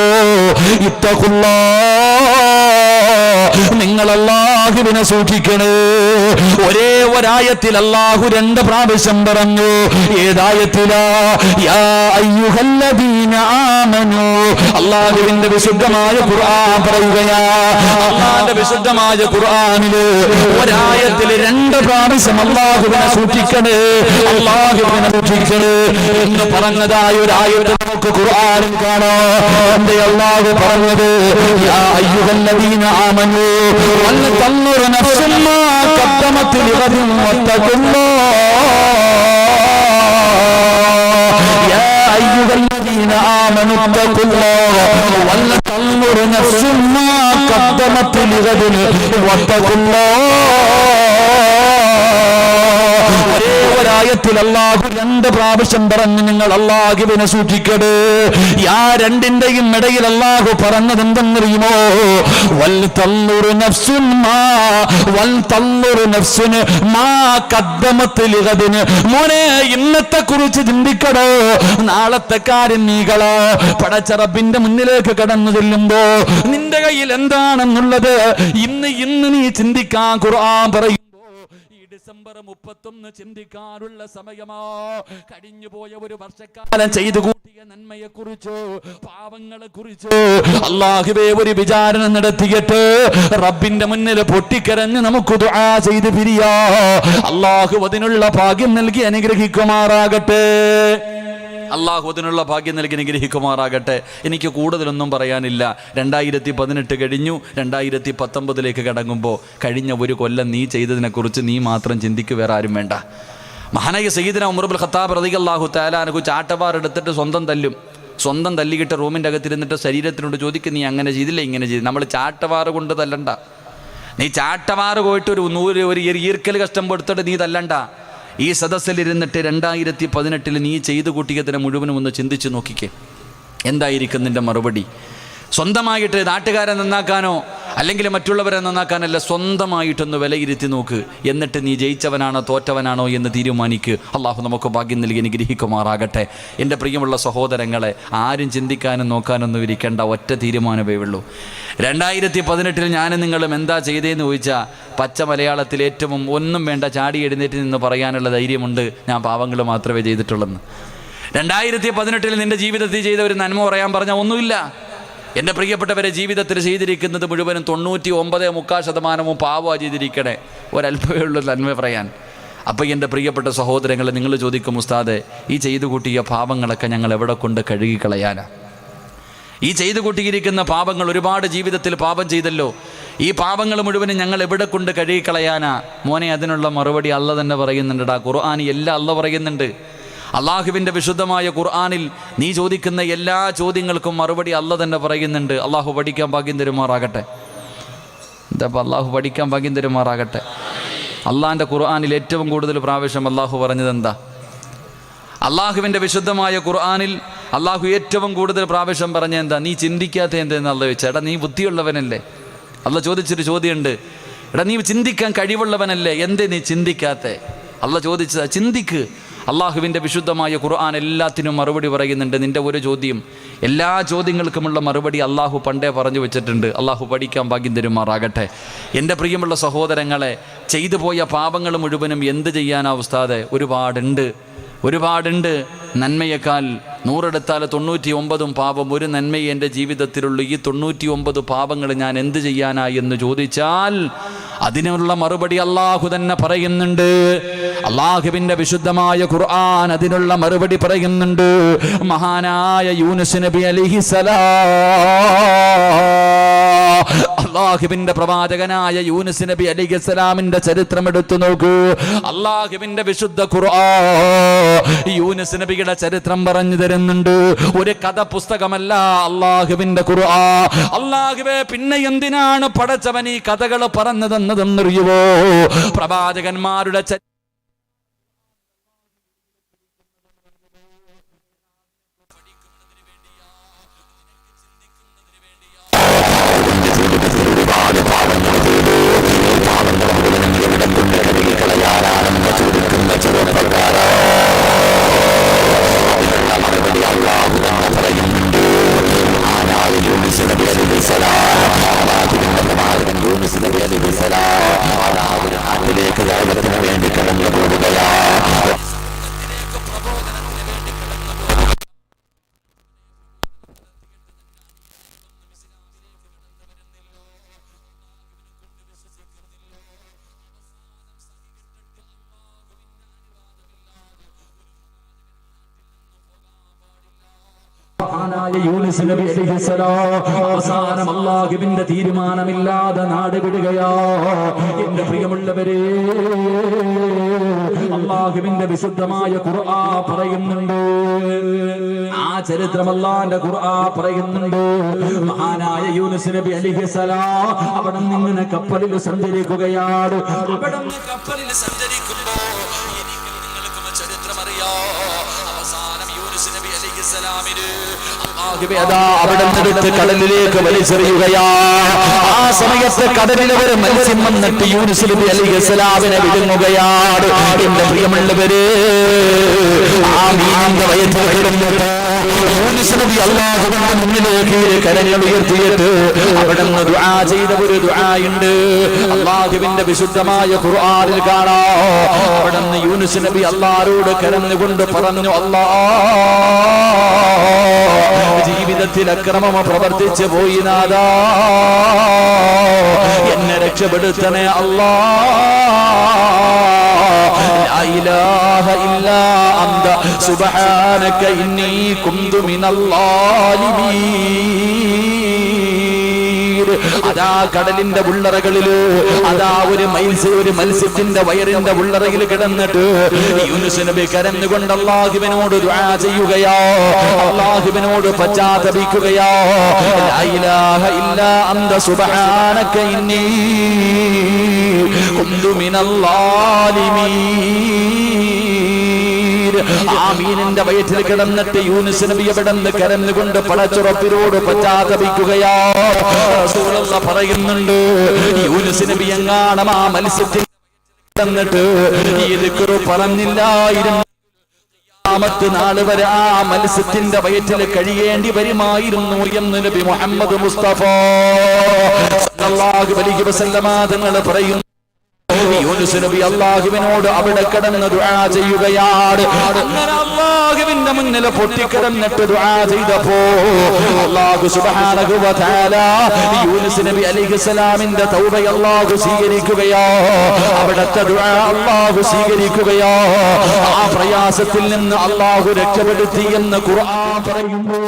നിങ്ങൾ അള്ളാഹുവിനെ സൂക്ഷിക്കണേ. ഒരേ ഒരായത്തിൽ അള്ളാഹു 2 പ്രാവശ്യം പറഞ്ഞു. ഏതായത്തിലാ? യാ അയ്യുഹല്ലദീന ആമനൂ. അള്ളാഹുവിന്റെ വിശുദ്ധമായ ഖുർആൻ പറയുകയാ. അള്ളാഹുവിന്റെ വിശുദ്ധമായ ഖുർആനില് ഒരായത്തിൽ 2 പ്രാവശ്യം അള്ളാഹുവിനെ സൂക്ഷിക്കണേ, അള്ളാഹുവിനെ സൂക്ഷിക്കണേ എന്ന് പറഞ്ഞതായ ഒരായത്ത് നമുക്ക് ഖുർആനിൽ കാണാം. എന്റെ അള്ളാഹു പറഞ്ഞത്, യാ അയ്യുഹല്ലദീന ആമനൂ വൽ തൻദുർ നഫ്സും മാ ഖദ്ദമത് ലിഗദിൻ വത്തഖുല്ലാഹ്. യാ അയ്യുഹല്ലദീന ആമനൂ തഖുല്ലാഹ് വൽ തൻദുർ നഫ്സും മാ ഖദ്ദമത് ലിഗദിൻ വത്തഖുല്ലാഹ്. ഒരേ ഒരായത്തിൽ അള്ളാഹു 2 പ്രാവശ്യം പറഞ്ഞു നിങ്ങൾ അള്ളാഹുവിനെ സൂക്ഷിക്കട്ടെ. യാ 2ന്റെയും ഇടയിൽ അള്ളാഹു പറഞ്ഞത് എന്തെന്നറിയുമോ? വൽ തൻദുർ നഫ്സുൻ മാ ഖദ്ദമത് ലിഗദിൻ. മോനെ, ഇന്നത്തെ കുറിച്ച് ചിന്തിക്കടോ, നാളത്തെ കാര്യം നീകളോ. പടച്ച റബ്ബിന്റെ മുന്നിലേക്ക് കടന്നു ചെല്ലുമ്പോ നിന്റെ കയ്യിൽ എന്താണെന്നുള്ളത് ഇന്ന് നീ ചിന്തിക്കാൻ ഖുർആൻ പറയും. ഡിസംബർ 31 ചിന്തിക്കാനുള്ള സമയമോ? കഴിഞ്ഞുപോയ ഒരു വർഷക്കാലം ചെയ്തു കൂട്ടിയ നന്മയെ കുറിച്ചോ പാവങ്ങളെ കുറിച്ചോ അല്ലാഹുവേ ഒരു വിചാരണ നടത്തിയിട്ട് റബ്ബിന്റെ മുന്നിൽ പൊട്ടിക്കരഞ്ഞ് നമുക്ക് ദുആ ചെയ്ത് പിരിയാ. അല്ലാഹു അതിനുള്ള ഭാഗ്യം നൽകി അനുഗ്രഹിക്കുമാറാകട്ടെ. അള്ളാഹു അതിനുള്ള ഭാഗ്യം നൽകി അനുഗ്രഹിക്കുമാറാകട്ടെ. എനിക്ക് കൂടുതലൊന്നും പറയാനില്ല. 2018 കഴിഞ്ഞു, 2019 കടങ്ങുമ്പോൾ കഴിഞ്ഞ ഒരു കൊല്ലം നീ ചെയ്തതിനെക്കുറിച്ച് നീ മാത്രം ചിന്തിക്കുക, വേറെ ആരും വേണ്ട. മഹാനായ സയ്യിദുനാ ഉമർ ഇബ്നുൽ ഖത്താബ് റളിയല്ലാഹു തആല അൻഹു ചാട്ടവാർ എടുത്തിട്ട് സ്വന്തം തല്ലിക്കിട്ട് റൂമിൻ്റെ അകത്തിരുന്നിട്ട് ശരീരത്തിനോട് ചോദിക്കും, നീ അങ്ങനെ ചെയ്തില്ല, ഇങ്ങനെ ചെയ്തു. നമ്മൾ ചാട്ടവാറ് കൊണ്ട് തല്ലണ്ട. നീ ചാട്ടവാറ് പോയിട്ട് ഒരു ഈർക്കൽ കഷ്ടം കൊടുത്തിട്ട് നീ തല്ലണ്ട. ഈ സദസ്സിലിരുന്നിട്ട് 2018 നീ ചെയ്തു കൂട്ടിയതിനെ മുഴുവനും ഒന്ന് ചിന്തിച്ച് നോക്കിക്കേ. എന്തായിരിക്കും നിൻ്റെ മറുപടി? സ്വന്തമായിട്ട് നാട്ടുകാരെ നന്നാക്കാനോ അല്ലെങ്കിൽ മറ്റുള്ളവരെ നന്നാക്കാനല്ല, സ്വന്തമായിട്ടൊന്ന് വിലയിരുത്തി നോക്ക്. എന്നിട്ട് നീ ജയിച്ചവനാണോ തോറ്റവനാണോ എന്ന് തീരുമാനിക്ക്. അള്ളാഹു നമുക്ക് ഭാഗ്യം നൽകി അനുഗ്രഹിക്കുമാറാകട്ടെ. എൻ്റെ പ്രിയമുള്ള സഹോദരങ്ങളെ, ആരും ചിന്തിക്കാനും നോക്കാനൊന്നും ഇരിക്കേണ്ട, ഒറ്റ തീരുമാനമേ ഉള്ളൂ. 2018 ഞാനും നിങ്ങളും എന്താ ചെയ്തതെന്ന് ചോദിച്ചാൽ പച്ച മലയാളത്തിൽ ഏറ്റവും ഒന്നും വേണ്ട ചാടി എഴുന്നേറ്റ് നിന്ന് പറയാനുള്ള ധൈര്യമുണ്ട്, ഞാൻ പാവങ്ങൾ മാത്രമേ ചെയ്തിട്ടുള്ളെന്ന്. 2018 നിൻ്റെ ജീവിതത്തിൽ ചെയ്ത ഒരു നന്മ പറയാൻ പറഞ്ഞാൽ ഒന്നുമില്ല. എൻ്റെ പ്രിയപ്പെട്ടവരെ, ജീവിതത്തിൽ ചെയ്തിരിക്കുന്നത് മുഴുവനും 99.3% പാവമാണ് ചെയ്തിരിക്കണേ. ഒരല്പമേ ഉള്ളൂ നന്മ പറയാൻ. അപ്പോൾ എൻ്റെ പ്രിയപ്പെട്ട സഹോദരങ്ങളെ, നിങ്ങൾ ചോദിക്കും, ഉസ്താദെ ഈ ചെയ്തു കൂട്ടിയ പാപങ്ങളൊക്കെ ഞങ്ങൾ എവിടെ കൊണ്ട് കഴുകിക്കളയാനാ? ഈ ചെയ്തു കൂട്ടിയിരിക്കുന്ന പാപങ്ങൾ, ഒരുപാട് ജീവിതത്തിൽ പാപം ചെയ്തല്ലോ, ഈ പാപങ്ങൾ മുഴുവനും ഞങ്ങൾ എവിടെ കൊണ്ട് കഴുകിക്കളയാനാ? മോനെ, അതിനുള്ള മറുപടി അല്ല തന്നെ പറയുന്നുണ്ടടാ. ഖുർആനിൽ എല്ലാം അല്ല പറയുന്നുണ്ട്. അള്ളാഹുവിൻ്റെ വിശുദ്ധമായ ഖുർആനിൽ നീ ചോദിക്കുന്ന എല്ലാ ചോദ്യങ്ങൾക്കും മറുപടി അല്ല തന്നെ പറയുന്നുണ്ട്. അള്ളാഹു പഠിക്കാൻ ഭാഗ്യം തരുമാറാകട്ടെ. എന്താ അള്ളാഹു പഠിക്കാൻ ഭാഗ്യം തരുമാറാകട്ടെ. അള്ളാഹിൻ്റെ ഖുർആനിൽ ഏറ്റവും കൂടുതൽ പ്രാവശ്യം അള്ളാഹു പറഞ്ഞത് എന്താ? അള്ളാഹുവിൻ്റെ വിശുദ്ധമായ ഖുർആനിൽ അള്ളാഹു ഏറ്റവും കൂടുതൽ പ്രാവശ്യം പറഞ്ഞ എന്താ? നീ ചിന്തിക്കാത്ത എന്തെന്ന് അല്ല ചോദിച്ചാൽ. എടാ നീ ബുദ്ധിയുള്ളവനല്ലേ? അള്ള ചോദിച്ചൊരു ചോദ്യമുണ്ട്. എടാ നീ ചിന്തിക്കാൻ കഴിവുള്ളവനല്ലേ, എന്തേ നീ ചിന്തിക്കാത്ത? അള്ള ചോദിച്ചതാ, ചിന്തിക്ക്. അള്ളാഹുവിൻ്റെ വിശുദ്ധമായ ഖുർആൻ എല്ലാത്തിനും മറുപടി പറയുന്നുണ്ട്. നിൻ്റെ ഒരു ചോദ്യം, എല്ലാ ചോദ്യങ്ങൾക്കുമുള്ള മറുപടി അള്ളാഹു പണ്ടേ പറഞ്ഞു വെച്ചിട്ടുണ്ട്. അള്ളാഹു പഠിക്കാൻ ഭാഗ്യം തരുമാറാകട്ടെ. എൻ്റെ പ്രിയമുള്ള സഹോദരങ്ങളെ, ചെയ്തു പോയ പാപങ്ങൾ മുഴുവനും എന്ത് ചെയ്യാനാ ഉസ്താദെ? ഒരുപാടുണ്ട്. നന്മയേക്കാൾ 100 എടുത്താൽ 99 പാപം. ഒരു നന്മയെ എൻ്റെ ജീവിതത്തിലുള്ള ഈ 99 പാപങ്ങൾ ഞാൻ എന്ത് ചെയ്യാനാ എന്ന് ചോദിച്ചാൽ അതിനുള്ള മറുപടി അള്ളാഹു തന്നെ പറയുന്നുണ്ട്. അള്ളാഹുവിൻ്റെ വിശുദ്ധമായ ഖുർആൻ അതിനുള്ള മറുപടി പറയുന്നുണ്ട്. മഹാനായ യൂനുസ് നബി അലൈഹിസ്സലാം, അള്ളാഹുവിൻ്റെ പ്രവാചകനായ യൂനുസ് നബി അലൈഹിസ്സലാമിൻ്റെ ചരിത്രം എടുത്തു നോക്കൂ. അള്ളാഹുവിൻ്റെ വിശുദ്ധ ഖുർആൻ യൂനുസ് നബിയുടെ ചരിത്രം പറഞ്ഞു തരുന്നുണ്ട്. ഒരു കഥ പുസ്തകമല്ല അള്ളാഹുവിൻ്റെ ഖുർആൻ. അള്ളാഹുവേ, പിന്നെ എന്തിനാണ് പടച്ചവൻ ഈ കഥകൾ പറഞ്ഞു തന്നതെന്നറിയുവോ? പ്രവാചകന്മാരുടെ യൂനുസ് നബി അലൈഹിസ്സലാം അവസാനം അല്ലാഹുവിന്റെ തീരുമാനമില്ലാതെ നാട് വിടുകയാ. എന്റെ പ്രിയമുള്ളവരെ, അല്ലാഹുവിന്റെ വിശുദ്ധമായ ഖുർആൻ പറയുന്നുണ്ട്. ആ ചരിത്രം അല്ലാഹുവിന്റെ ഖുർആൻ പറയുന്നുണ്ട്. മഹാനായ യൂനുസ് നബി അലൈഹിസ്സലാം അവിടെ നിന്ന് കപ്പലിൽ സഞ്ചരിക്കുകയാണ്. അവിടെ കപ്പലിൽ സഞ്ചരിക്കുമ്പോ എനിക്കും ചരിത്രം അറിയാം. അവസാനം യൂനുസ് നബി അലൈഹിസ്സലാമിന് അവിടെ നിന്നെടുത്ത് കടലിലേക്ക് വലിച്ചെറിയുകയാ. ആ സമയത്ത് കടലിൽ ഒരു മത്സ്യം വന്നിട്ട് യൂനുസ് നബി അലൈഹിസ്സലാമിനെ വിഴുങ്ങുകയാണ്. എന്റെ പ്രിയമുള്ളവരെ, ആ മീനിന്റെ വയറ്റിൽ കിടന്നിട്ട് യൂനുസ് നബി അല്ലാഹുവിന്റെ മുന്നിലേക്ക് കരങ്ങൾ ഉയർത്തിയിട്ട് അവിടെ നിന്ന് ദുആ ചെയ്ത ഒരു ദുആയുണ്ട്. അല്ലാഹുവിന്റെ വിശുദ്ധമായ ഖുർആനിൽ കാണാം. അവിടെ നിന്ന് യൂനുസ് നബി അല്ലാഹുവോട് കരഞ്ഞുകൊണ്ട് പറഞ്ഞു, ജീവിതത്തിൽ അക്രമം പ്രവർത്തിച്ചു പോയി നാഥാ, എന്നെ രക്ഷപ്പെടുത്തണേ അല്ലാഹ്. ലാ ഇലാഹ ഇല്ലാ അന്ത സുബ്ഹാനക ഇന്നി കുന്തു മിനൽ ളാലിമീൻ. അതാ കടലിന്റെ ഉള്ളറകളില് അതാ ഒരു മത്സ്യത്തിന്റെ വയറിന്റെ ഉള്ളറയിൽ കിടന്നിട്ട് യൂനുസ് നബി കരഞ്ഞുകൊണ്ട് അല്ലാഹുവിനോട് ദുആ ചെയ്യുകയാ, അല്ലാഹുവിനോട് പശ്ചാത്തപിക്കുകയാ. ലാ ഇലാഹ ഇല്ലാ അന്ത സുബ്ഹാനക ഇന്നി കുന്തു മിനൽ ളാലിമീൻ. ആമീനിന്റെ വയറ്റിൽ കിടന്നിട്ട് യൂനുസ് നബി എവിടെന്ന് കരഞ്ഞുകൊണ്ട് പടച്ചുറപ്പിനോട് പശ്ചാത്തപിക്കുകയാ. റസൂലുള്ളാഹി പറയുന്നുണ്ട്, യൂനുസ് നബി എങ്ങാണം ആ മത്സ്യത്തിൽ കിടന്നിട്ട് ഈ ദിക്റ് പറഞ്ഞില്ലായിരുന്നു, ാമത്തെ നാള് വരെ ആ മത്സ്യത്തിന്റെ വയറ്റിൽ കഴിയേണ്ടി വരുമായിരുന്നു എന്ന് നബി മുഹമ്മദ് മുസ്തഫ സല്ലല്ലാഹു അലൈഹി വസല്ലമ തങ്ങൾ പറയുന്നു. യൂനുസ് നബി അല്ലാഹുവിനോട് അവിടെ കിടന്ന് ദുആ ചെയ്യുകയാണ്. അങ്ങനെ അല്ലാഹുവിന്റെ മുന്നിൽ പൊട്ടിക്കിടന്നിട്ട് ദുആ ചെയ്തപ്പോ അല്ലാഹു സുബ്ഹാനഹു വ തആല യൂനുസ് നബി അലൈഹിസ്സലാമിന്റെ തൗബ അല്ലാഹു സ്വീകരിക്കുകയോ, അവിടത്തെ ദുആ അല്ലാഹു സ്വീകരിക്കുകയോ, ആ പ്രയാസത്തിൽ നിന്ന് അല്ലാഹു രക്ഷപ്പെടുത്തി എന്ന് ഖുർആൻ പറയുന്നു.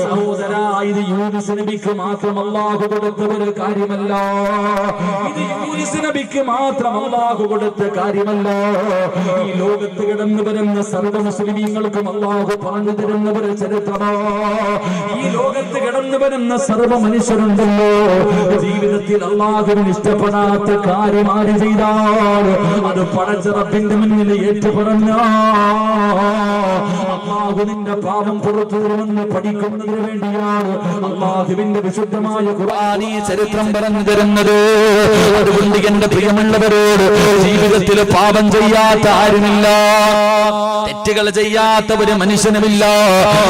സഹോദരാ, ഇത് യൂനുസ് നബിക്ക് മാത്രം അല്ലാഹു കൊടുത്ത ഒരു കാര്യമല്ല, ഇത് യൂനുസ് നബിക്ക് മാത്രം അല്ലാഹു കൊടുത്ത കാര്യമല്ല. ഈ ലോകത്ത് കിടന്നു വരുന്ന സർവ്വ മുസ്ലിമീങ്ങൾക്കും അല്ലാഹു പറഞ്ഞു തരുന്ന ഒരു ചരിത്രമാ. ഈ ലോകത്ത് കിടന്നു വരുന്ന സർവ്വ മനുഷ്യരുണ്ടല്ലോ, ജീവിതത്തിൽ അല്ലാഹുവിന് ഇഷ്ടപ്പെടാത്ത കാര്യം ആര് ചെയ്താൽ അത് പടച്ച റബ്ബിന്റെ മുന്നിൽ ഏറ്റുപറഞ്ഞാൽ അല്ലാഹു നിന്റെ പാപം പുറത്തു തരുമെന്ന് പഠിക്കുന്നതിന് വേണ്ടിയാണ് അല്ലാഹുവിന്റെ വിശുദ്ധമായ ഖുർആൻ ഈ ചരിത്രം പറഞ്ഞു തരുന്നത്. അതുകൊണ്ട് എന്റെ പ്രിയമുള്ളവരോട്, ജീവിതത്തിൽ പാപം ചെയ്യാത്ത ആരുമില്ല, തെറ്റുകൾ ചെയ്യാത്ത ഒരു മനുഷ്യനുമില്ല.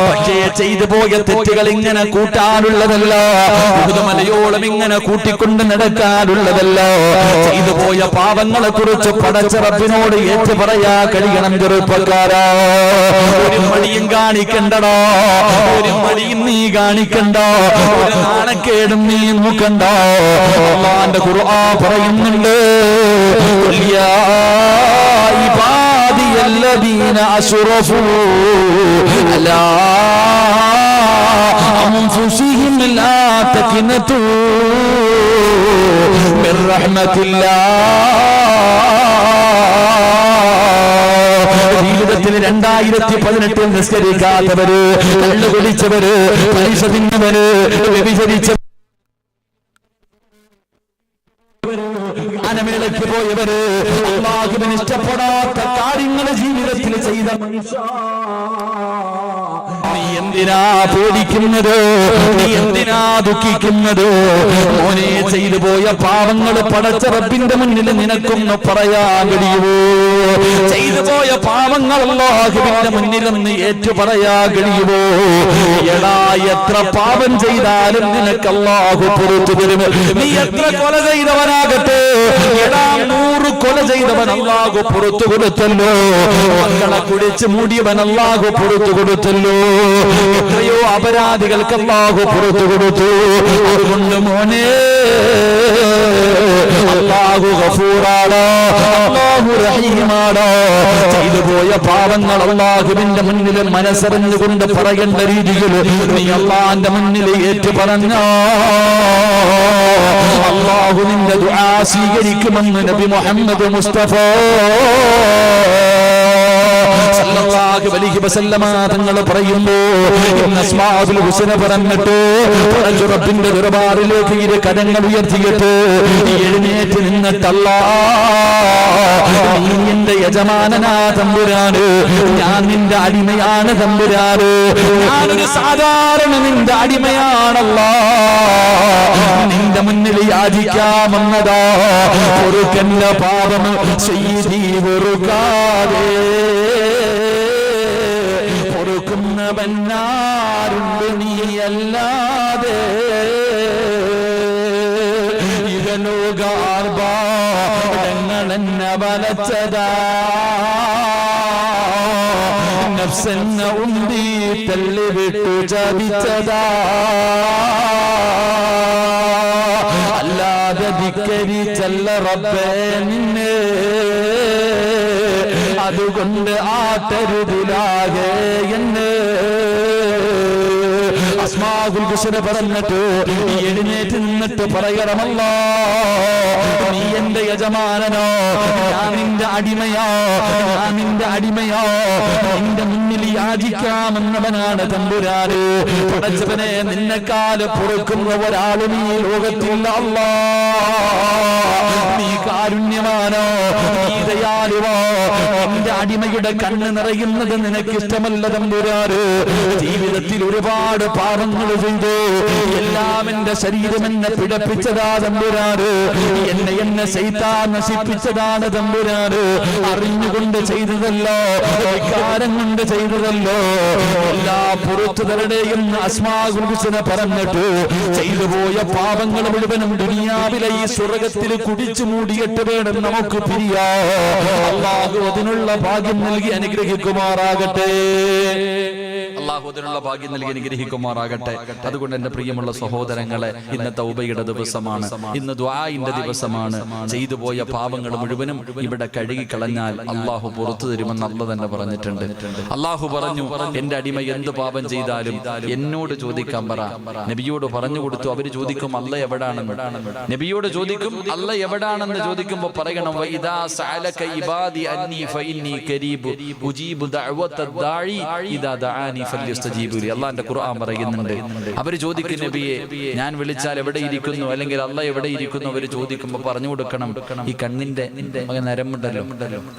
പക്ഷേ ചെയ്തു പോയ തെറ്റുകൾ ഇങ്ങനെ കൂട്ടാനുള്ളതല്ല, മലയോളം ഇങ്ങനെ കൂട്ടിക്കൊണ്ട് നടക്കാനുള്ളതല്ല. ചെയ്തു പോയ പാപങ്ങളെ കുറിച്ച് പടച്ച റബ്ബിനോട് ഏറ്റു പറയാ കഴിയണം. ചെറുപ്പക്കാരാ, ഒരു മടിയും കാണിക്കണ്ടടാ, ഒരു മടിയും നീ കാണിക്കണ്ട, ഒരു നാണക്കേടും നീ നോക്കണ്ട. അല്ലാഹുവിന്റെ ഖുർആൻ പറയുന്നുണ്ട്, യാ ഇബാദിയല്ലദീന അശ്റഫൂ അലാ അൻഫുസിഹിം ലാ തഖ്നതൂ മിർ റഹ്മത്തില്ലാഹ്. ജീവിതത്തിൽ 2018 നിസ്കരിക്കാത്തവര്, കള്ളു കുടിച്ചവര്, പലിശ തിന്നവര്, വ്യഭിചരിച്ചവര്, ഗാനമേളയ്ക്ക് പോയവര്, അല്ലാഹുവിന് ഇഷ്ടപ്പെടാത്ത കാര്യങ്ങൾ ജീവിതത്തിൽ ചെയ്ത മനുഷ്യ, നീ എന്തിനാ പേടിക്കുന്നത്? നീ എന്തിനാ ദുഃഖിക്കുന്നത്? മോനെ, ചെയ്തു പോയ പാവങ്ങൾ പടച്ച റബ്ബിന്റെ മുന്നിൽ നിനക്കൊന്ന് പറയാൻ കഴിയുമോ? ചെയ്തു പോയ പാവങ്ങൾ അല്ലാഹുവിന്റെ മുന്നിൽ ഒന്ന് ഏറ്റു പറയാൻ കഴിയുമോ? എടാ, എത്ര പാപം ചെയ്താലും നിനക്ക് അല്ലാഹു പുറത്തു തരും. നീ എത്ര കൊല ചെയ്തവനാകട്ടെ, എടാ 100 കൊല ചെയ്തവൻ അല്ലാഹു പുറത്തു കൊടുത്തല്ലോ. മക്കളെ കുടിച്ച് മൂടിയവൻ അല്ലാഹു പുറത്തു കൊടുത്തല്ലോ. എത്രയോ അപരാധികൾക്ക് അല്ലാഹു പുറത്തു കൊടുത്തു. അതുകൊണ്ട് മോനെ, അല്ലാഹു ഗഫൂറാണ്, അല്ലാഹു റഹീമാണ്. ചെയ്തു പോയ പാവങ്ങൾ അല്ലാഹുവിന്റെ മുന്നിൽ മനസ്സറിഞ്ഞുകൊണ്ട് പറയേണ്ട രീതിയിൽ നീ അല്ലാഹുവിന്റെ മുന്നിൽ ഏറ്റു പറഞ്ഞോ, അല്ലാഹു നിന്റെ ദുആ സ്വീകരിക്കുമെന്ന് നബി മുഹമ്മദ് മുസ്തഫ സല്ലല്ലാഹു അലൈഹി വസല്ലമ തങ്ങൾ പറയുന്നു. അസ്മാഉൽ ഹുസ്ന പറഞ്ഞിട്ട് റബ്ബിന്റെ ദർബാറിലേക്ക് ഇരു കരങ്ങൾ ഉയർത്തിയിട്ട് എഴുന്നേറ്റ് നിന്നിട്ട്, അല്ലാഹ്, നീ എന്റെ യജമാനനാ തമ്പുരാന്, ഞാൻ നിന്റെ അടിമയാണ് തമ്പുരാന്, ഞാനൊരു സാധാരണ നിന്റെ അടിമയാണല്ലോ, നിന്റെ മുന്നിൽ യാചിക്കാമെന്നതാ, പൊറുക്കന്റെ പാപം സയ്യിദി വെറുക്കാതെ പൊറുക്കുന്നവനാരുണ്ട് നീയല്ലാതെ. ഇഹലോകാർഭാടങ്ങളെന്നെ വലച്ചതാ, നഫ്സെന്നെ ഉന്തി തള്ളിവിട്ടു ചതിച്ചതാ, അല്ലാതെ ധിക്കരിച്ചല്ല റബ്ബേ നിന്നെ, അതുകൊണ്ട് ആട്ടരുതിലാകെ എന്ന്. അസ്മാഉൽ ഹുസ്ന പറഞ്ഞിട്ട് എഴുന്നേറ്റ് നിന്നിട്ട് പറയണം അല്ലാഹ് നീ എന്റെ യജമാനനോ, ഞാൻ നിന്റെ അടിമയോ, ഞാൻ നിന്റെ അടിമയോ, നിന്റെ മുന്നിൽ യാചിക്കാമെന്നവനാണ് തമ്പുരാന്. പടച്ചവനെ നിന്നെക്കാല് പൊറുക്കുന്ന ഒരാളും ഈ ലോകത്തില്ല അല്ലാഹ്. നീ കാരുണ്യമാനോ, നീ ദയാലുവോ, എന്റെ അടിമയുടെ കണ്ണ് നിറയുന്നത് നിനക്കിഷ്ടമല്ല തമ്പുരാന്. ജീവിതത്തിൽ ഒരുപാട് പാപങ്ങൾ ചെയ്തു, എല്ലാം എന്റെ ശരീരം എന്നെ പിഴപ്പിച്ചതാ തമ്പുരാന്, എന്നെ ശൈത്താൻ നശിപ്പിച്ചതാണ് തമ്പുരാന്. അറിഞ്ഞുകൊണ്ട് ചെയ്തതല്ലോ, വികാരം കൊണ്ട് ചെയ്തതല്ലോ, എല്ലാ പുറത്തു തരുടെയും അസ്മാഉൽ ഹുസ്ന പറഞ്ഞിട്ട് ചെയ്തു പോയ പാപങ്ങൾ മുഴുവനും ദുനിയാവിലെ ഈ സ്വർഗ്ഗത്തിൽ കുടിച്ചു മൂടിയിട്ട് വേണം നമുക്ക് പിരിയാ. അല്ലാഹു അതിനുള്ള ഭാഗ്യം നൽകി അനുഗ്രഹിക്കുമാറാകട്ടെ. അല്ലാഹു അതിനുള്ള ഭാഗ്യം നൽകി അനുഗ്രഹിക്കുമാറാകട്ടെ. അതുകൊണ്ട് എന്റെ പ്രിയമുള്ള സഹോദരങ്ങളെ, ഇന്ന് തൗബയുടെ ദിവസമാണ്, ഇന്ന് ദുആഇന്റെ ദിവസമാണ്. ചെയ്തു പോയ പാപങ്ങൾ മുഴുവനും ഇവിടെ കഴുകിക്കളഞ്ഞാൽ അല്ലാഹു പുറത്തു തരുമെന്ന് അല്ലാഹു തന്നെ പറഞ്ഞിട്ടുണ്ട്. അല്ലാഹു പറഞ്ഞു, എന്റെ അടിമ എന്ത് പാപം ചെയ്താലും എന്നോട് ചോദിക്കാൻ പറ. നബിയോട് പറഞ്ഞു കൊടുത്തു. അവര് ചോദിക്കും അല്ലാഹ് എവിടാണെന്ന്. നബിയോട് ചോദിക്കും അല്ലാഹ് എവിടാണെന്ന് ചോദിക്കുമ്പോൾ പറയണം വഇദാ സഅലക ഇബാദി അന്നി ഫഇന്നി ഖരീബു ഉജീബു ദഅവത്തദ് ദാഇ ഇദാ ദഅാനി ഫല്യസ്തജീബു ലി. അല്ലാഹുവിന്റെ ഖുർആൻ പറയുന്നുണ്ട്. അവർ ചോദിക്കും നബിയെ ഞാൻ വിളിച്ചാൽ എവിടെ ഇരിക്കുന്നു, അല്ലെങ്കിൽ അല്ലാഹ് എവിടെ ഇരിക്കുന്നു. അവർ ചോദിക്കുമ്പോൾ പറഞ്ഞു കൊടുക്കണം ഈ കണ്ണിന്റെ നരമ്പുണ്ടല്ലോ,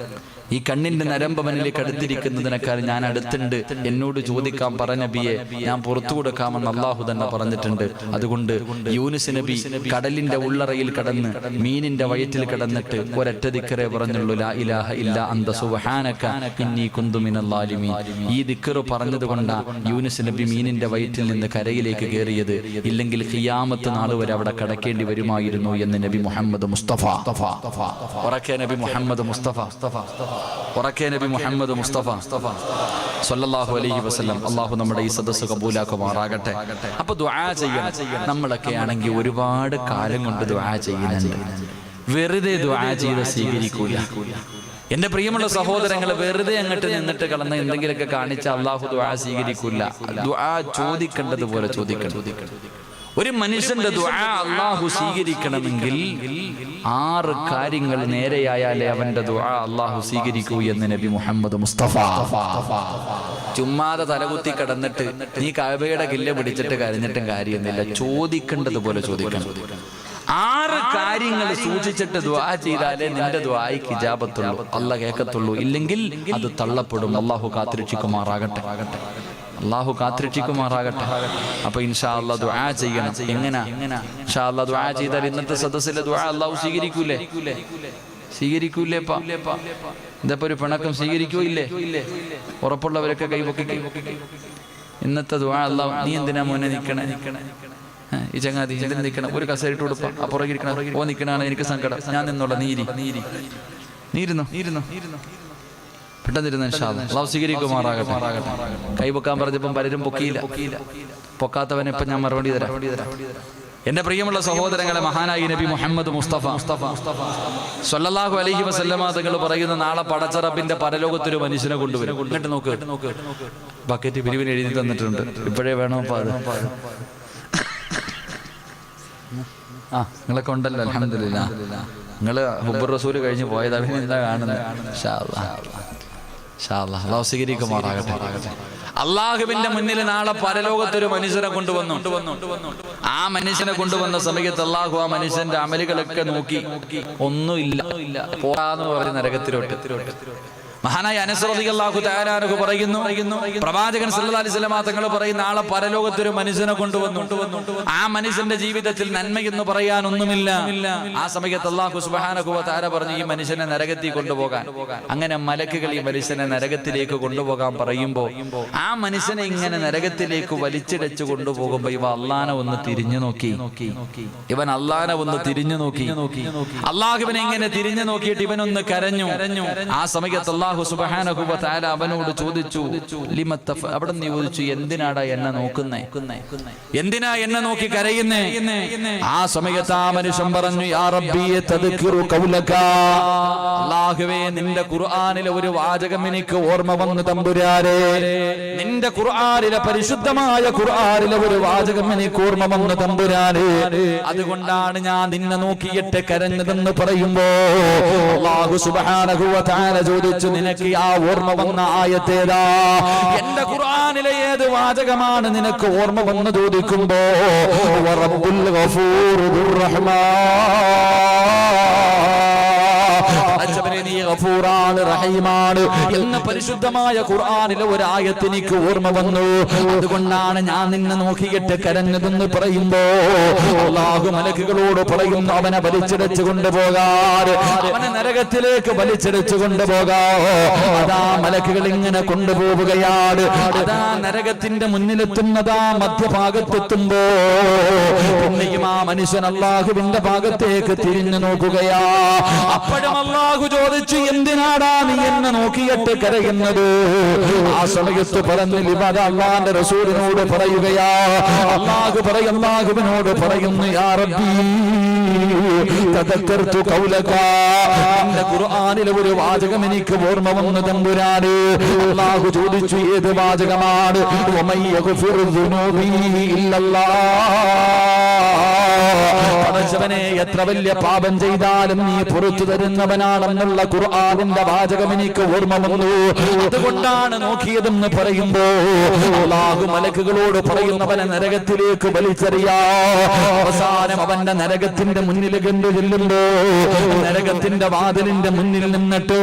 ഈ കണ്ണിന്റെ നരമ്പ് അവനിലേക്ക് അടുത്തിരിക്കുന്നതിനേക്കാൾ ഞാൻ അടുത്തുണ്ട്, എന്നോട് ചോദിക്കാൻ പറ നബിയെ, ഞാൻ പുറത്തു കൊടുക്കാമെന്ന് അല്ലാഹു തന്നെ പറഞ്ഞിട്ടുണ്ട്. അതുകൊണ്ട് യൂനുസ് നബി കടലിന്റെ ഉള്ളറയിൽ കടന്ന് മീനിന്റെ വയറ്റിൽ കിടന്നിട്ട് ഒരൊറ്റ ദിക്റേ പറഞ്ഞുള്ളൂ, ലാ ഇലാഹ ഇല്ലാ അന്ത സുബ്ഹാനക ഇന്നി കുന്തു മിനൽ ളാലിമീൻ. ഈ ദിക്ർ പറഞ്ഞതുകൊണ്ടാ യൂനുസ് നബി മീനിന്റെ വയറ്റിൽ നിന്ന് കരയിലേക്ക് കയറിയത്. ഇല്ലെങ്കിൽ ഖിയാമത്ത് നാൾ വരെ അവിടെ കടക്കേണ്ടി വരുമായിരുന്നു എന്ന് നബി മുഹമ്മദ് മുസ്തഫ. ഉറക്കെ നബി മുഹമ്മദ് മുസ്തഫ, ഉറക്കെ നബി മുഹമ്മദ് മുസ്തഫ സ്വല്ലല്ലാഹു അലൈഹി വസല്ലം. അല്ലാഹു നമ്മുടെ ഈ സദസ്സ് കബൂലാക്കുമാറാകട്ടെ. അപ്പൊ ദുആ ചെയ്യണം. നമ്മളൊക്കെ ആണെങ്കിൽ ഒരുപാട് കാലം കൊണ്ട് ദുആ ചെയ്യുന്നുണ്ട്. വെറുതെ ദുആ ചെയ്ത് സ്വീകരിക്കൂല. എന്റെ പ്രിയമുള്ള സഹോദരങ്ങൾ, വെറുതെ അങ്ങോട്ട് നിന്നിട്ട് കളന്ന് എന്തെങ്കിലുമൊക്കെ കാണിച്ച അല്ലാഹു ദുആ സ്വീകരിക്കൂല. ദുആ ചോദിക്കേണ്ടതുപോലെ ചോദിക്കണം. ഒരു മനുഷ്യന്റെ ദുആ അല്ലാഹു സ്വീകരിക്കണമെങ്കിൽ 6 കാര്യങ്ങൾ നേരെയായാലേ അവന്റെ ദുആ അല്ലാഹു സ്വീകരിക്കൂ എന്ന് നബി മുഹമ്മദ് മുസ്തഫ. ചുമ്മാതെ തലകുത്തി കിടന്നിട്ട് നീ കഅബയുടെ കില്ല പിടിച്ചിട്ട് കരഞ്ഞിട്ടും കാര്യമൊന്നുമില്ല. ചോദിക്കേണ്ടതുപോലെ ചോദിക്കണം. 6 കാര്യങ്ങൾ സൂക്ഷിച്ചിട്ട് ദുആ ചെയ്താലേ നിന്റെ ദുആയ്ക്ക് ഇജാബത്തുള്ളൂ, അല്ലാഹ് കേൾക്കത്തുള്ളൂ. ഇല്ലെങ്കിൽ അത് തള്ളപ്പെടും. അല്ലാഹു കാത്തിരക്ഷിക്കുമാറാകട്ടെ. അല്ലാഹു കാത്തിരക്ഷിക്കുമാറാകട്ടെ. അപ്പൊ ഇൻഷാ അല്ലാഹ് ദുആ ചെയ്യണം. എങ്ങനെ ഇൻഷാ അല്ലാഹ് ദുആ ചെയ്താൽ ഇന്നത്തെ സദസ്സിലെ ദുആ അല്ലാഹു സ്വീകരിക്കൂലേ? സ്വീകരിക്കൂലേപ്പാ? ഇതപ്പോ ഒരു പിണക്കം സ്വീകരിക്കൂ ഇല്ലേ? ഉറപ്പുള്ളവരൊക്കെ കൈപൊക്കി. ഇന്നത്തെ ദുആ അല്ലാഹു. നീ എന്തിനാ മോനെ നിക്കണേ? ഈ ചങ്ങാതി എന്തിനു നിൽക്കണം? ഒരു കസേരയിട്ട് കൊടുപ്പ. അപ്പുറം ഇരിക്കണം. ഓ നിൽക്കണാണ് എനിക്ക് സങ്കടം. ഞാൻ നിന്നോളാം. നീരുന്നു പെട്ടെന്നിരുന്നു. ഇൻഷാ അല്ലാഹ് അല്ലാഹു സ്വീകരിക്കുമാറാകട്ടെ. കൈപൊക്കാൻ പറഞ്ഞപ്പം പലരും പൊക്കിയില്ല. പൊക്കാത്തവനെ ഇപ്പം ഞാൻ മറുപടി തരാം. എന്റെ പ്രിയമുള്ള സഹോദരങ്ങളെ, മഹാനായി നബി മുഹമ്മദ് മുസ്തഫ സ്വല്ലല്ലാഹു അലൈഹി വസല്ലമ തങ്ങൾ പറയുന്ന നാളെ പടച്ച റബ്ബിന്റെ പരലോകത്തൊരു മനുഷ്യനെ കൊണ്ടുവരും. എന്നിട്ട് നോക്ക്, ബക്കറ്റ് പിരിവിന് എഴുതി തന്നിട്ടുണ്ട്. ഇപ്പോഴേ വേണോ? നിങ്ങളൊക്കെ ഉണ്ടല്ലോ അൽഹംദുലില്ലാഹ്. നിങ്ങള് ഹുബ്ബുർ റസൂൽ കഴിഞ്ഞ് പോയത് അവന് എന്താ കാണുന്നത്? ഇൻഷാ അല്ലാഹ് അല്ലാഹു സ്വീകരിക്കുമാറാകട്ടെ. അള്ളാഹുവിന്റെ മുന്നിൽ നാളെ പരലോകത്തൊരു മനുഷ്യനെ കൊണ്ടുവന്നു. ആ മനുഷ്യനെ കൊണ്ടുവന്ന സമയത്ത് അള്ളാഹു ആ മനുഷ്യന്റെ അമലുകളൊക്കെ നോക്കി ഒന്നുമില്ല, പോരാന്ന് പറഞ്ഞ് നരകത്തിലോട്ട്. മഹാനായ അനസ് റളിയല്ലാഹു തആല അൻഹു പറയുന്നു, പ്രവാചകൻ സല്ലല്ലാഹു അലൈഹി വസല്ലം തങ്ങൾ പറയുന്ന നാളെ പരലോകത്തൊരു മനുഷ്യനെ കൊണ്ടുവന്നു. ആ മനുഷ്യന്റെ ജീവിതത്തിൽ നന്മയെന്ന് പറയാൻ ഒന്നുമില്ല. ആ സമയത്ത് അല്ലാഹു സുബ്ഹാനഹു വ തആല പറഞ്ഞു, ഈ മനുഷ്യനെ നരകത്തിൽ കൊണ്ടുപോകാൻ. അങ്ങനെ മലക്കുകൾ ഈ മനുഷ്യനെ നരകത്തിലേക്ക് കൊണ്ടുപോകാൻ പറയുമ്പോൾ ആ മനുഷ്യനെ ഇങ്ങനെ നരകത്തിലേക്ക് വലിച്ചിടച്ചു കൊണ്ടുപോകുമ്പോ ഇവ അള്ളാനെ ഒന്ന് തിരിഞ്ഞു നോക്കി. ഇവൻ അള്ളാനെ ഒന്ന് തിരിഞ്ഞു നോക്കി. അള്ളാഹുവിനെ ഇങ്ങനെ തിരിഞ്ഞു നോക്കിയിട്ട് ഇവനൊന്ന് കരഞ്ഞു. ആ സമയത്ത് അല്ലാഹു അല്ലാഹു സുബ്ഹാനഹു വ തആല അവനോട് ചോദിച്ചു, അവിടെ നിന്ന് ചോദിച്ചു, എന്തിനാടാ എന്നെ നോക്കുന്നേ, എന്തിനാ എന്നെ നോക്കി കരയുന്നേ? ആ സമയത്ത് ആ മനുഷ്യൻ പറഞ്ഞു, യാ റബ്ബി തദ്കിറു ഖൗലക, അല്ലാഹുവേ നിന്റെ ഖുർആനിലെ ഒരു വാചകം എനിക്ക് ഓർമ്മ വന്നു തമ്പുരാനെ, നിന്റെ ഖുർആനിലെ പരിശുദ്ധമായ ഖുർആനിലെ ഒരു വാചകം എനിക്ക് ഓർമ്മ വന്നു തമ്പുരാനെ, അതുകൊണ്ടാണ് ഞാൻ നിന്നെ നോക്കിയിട്ട് കരഞ്ഞതെന്ന് പറയുമ്പോ അല്ലാഹു സുബ്ഹാനഹു വ തആല ചോദിച്ചു, നിനക്ക് ആ ഓർമ്മ വന്ന ആയത്തേതാ, എന്റെ ഖുർആനിലെ ഏത് വാചകമാണ് നിനക്ക് ഓർമ്മ വന്ന് ചോദിക്കുമ്പോ റബ്ബുൽ ഗഫൂറുർ റഹ്മാൻ, നീ ഗഫൂറാണ് റഹീമാണ് എന്ന പരിശുദ്ധമായ ഖുർആനിലെ ഒരു ആയത്ത് എനിക്ക് ഓർമ്മ വന്നു, അതുകൊണ്ടാണ് ഞാൻ നിന്നെ നോക്കിയിട്ട് കരഞ്ഞതെന്ന് പറയുമ്പോ അല്ലാഹു മലക്കുകളോട് പറയുന്നു, അവനെ വലിച്ചിടച്ചു കൊണ്ടുപോകാൻ, അവനെ നരകത്തിലേക്ക് വലിച്ചിടച്ചു കൊണ്ടുപോകാ. അതാ മലക്കുകൾ ഇങ്ങനെ കൊണ്ടുപോവുകയാണ്. അതാ നരകത്തിന്റെ മുന്നിലെത്തുന്നതാ മധ്യഭാഗത്തെത്തുമ്പോ പിന്നെയും ആ മനുഷ്യൻ അല്ലാഹുവിന്റെ ഭാഗത്തേക്ക് തിരിഞ്ഞു നോക്കുകയാ. അപ്പോഴും അല്ലാഹു ചോദിച്ചു, എന്തിനാടാ നീ എന്നെ നോക്കിയിട്ട് കരയുന്നത്? ആ സമയത്ത് പറഞ്ഞു, ലിബദ, അല്ലാഹുവിന്റെ റസൂലിനോട് പറയുകയാ. അല്ലാഹുവിനോട് പറയുന്നു, യാ റബ്ബി തദക്കർതു ഖൗലക, നിന്റെ ഖുർആനിലെ ഒരു വാചകം എനിക്ക് ഓർമ്മ വന്നു തമ്പുരാനെ. അല്ലാഹു ചോദിച്ചു, ഏത് വാചകമാണ്? വമൻ യഗ്ഫിറു ദുനൂബി ഇല്ലല്ലാഹ്, പടച്ചവനെ എത്ര വലിയ പാപം ചെയ്താലും നീ പുറത്തു തരുന്നവനാണെന്നുള്ള ഖുർആനിന്റെ വാചകം എനിക്ക് ഓർമ്മ വന്നു, അതുകൊണ്ടാണ് നോക്കിയതെന്ന് പറയുമ്പോ അല്ലാഹു മലക്കുകളോട് പറയുന്നവനെ നരകത്തിലേക്ക് വലിച്ചെറിയാ. അവസാനം അവന്റെ നരകത്തിന്റെ മുന്നിൽ കണ്ടു ചെല്ലുമ്പോ നരകത്തിന്റെ വാതിലിന്റെ മുന്നിൽ നിന്നിട്ട്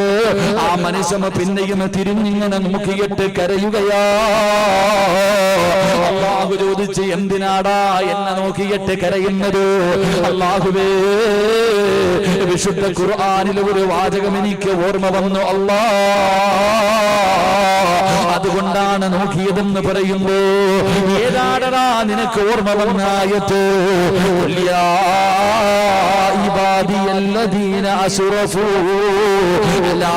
ആ മനുഷ്യന് പിന്നെയും തിരിഞ്ഞിങ്ങനെ നോക്കിയിട്ട് കരയുകയാ. അല്ലാഹു ചോദിച്ച്, എന്തിനാടാ എന്നെ നോക്കിയിട്ട് കരയുന്നത്? അല്ലാഹുവേ വിശുദ്ധ ഖുർആനിലെ ഒരു വാചകം എനിക്ക് ഓർമ്മ വന്നു അതുകൊണ്ടാണ് നോക്കിയതെന്ന് പറയുമ്പോ ഏതാടടാ നിനക്ക് ഓർമ്മ വന്ന ആയത്ത്? യാ ഇബാദിയല്ലദീന അസ്റഫൂ ലാ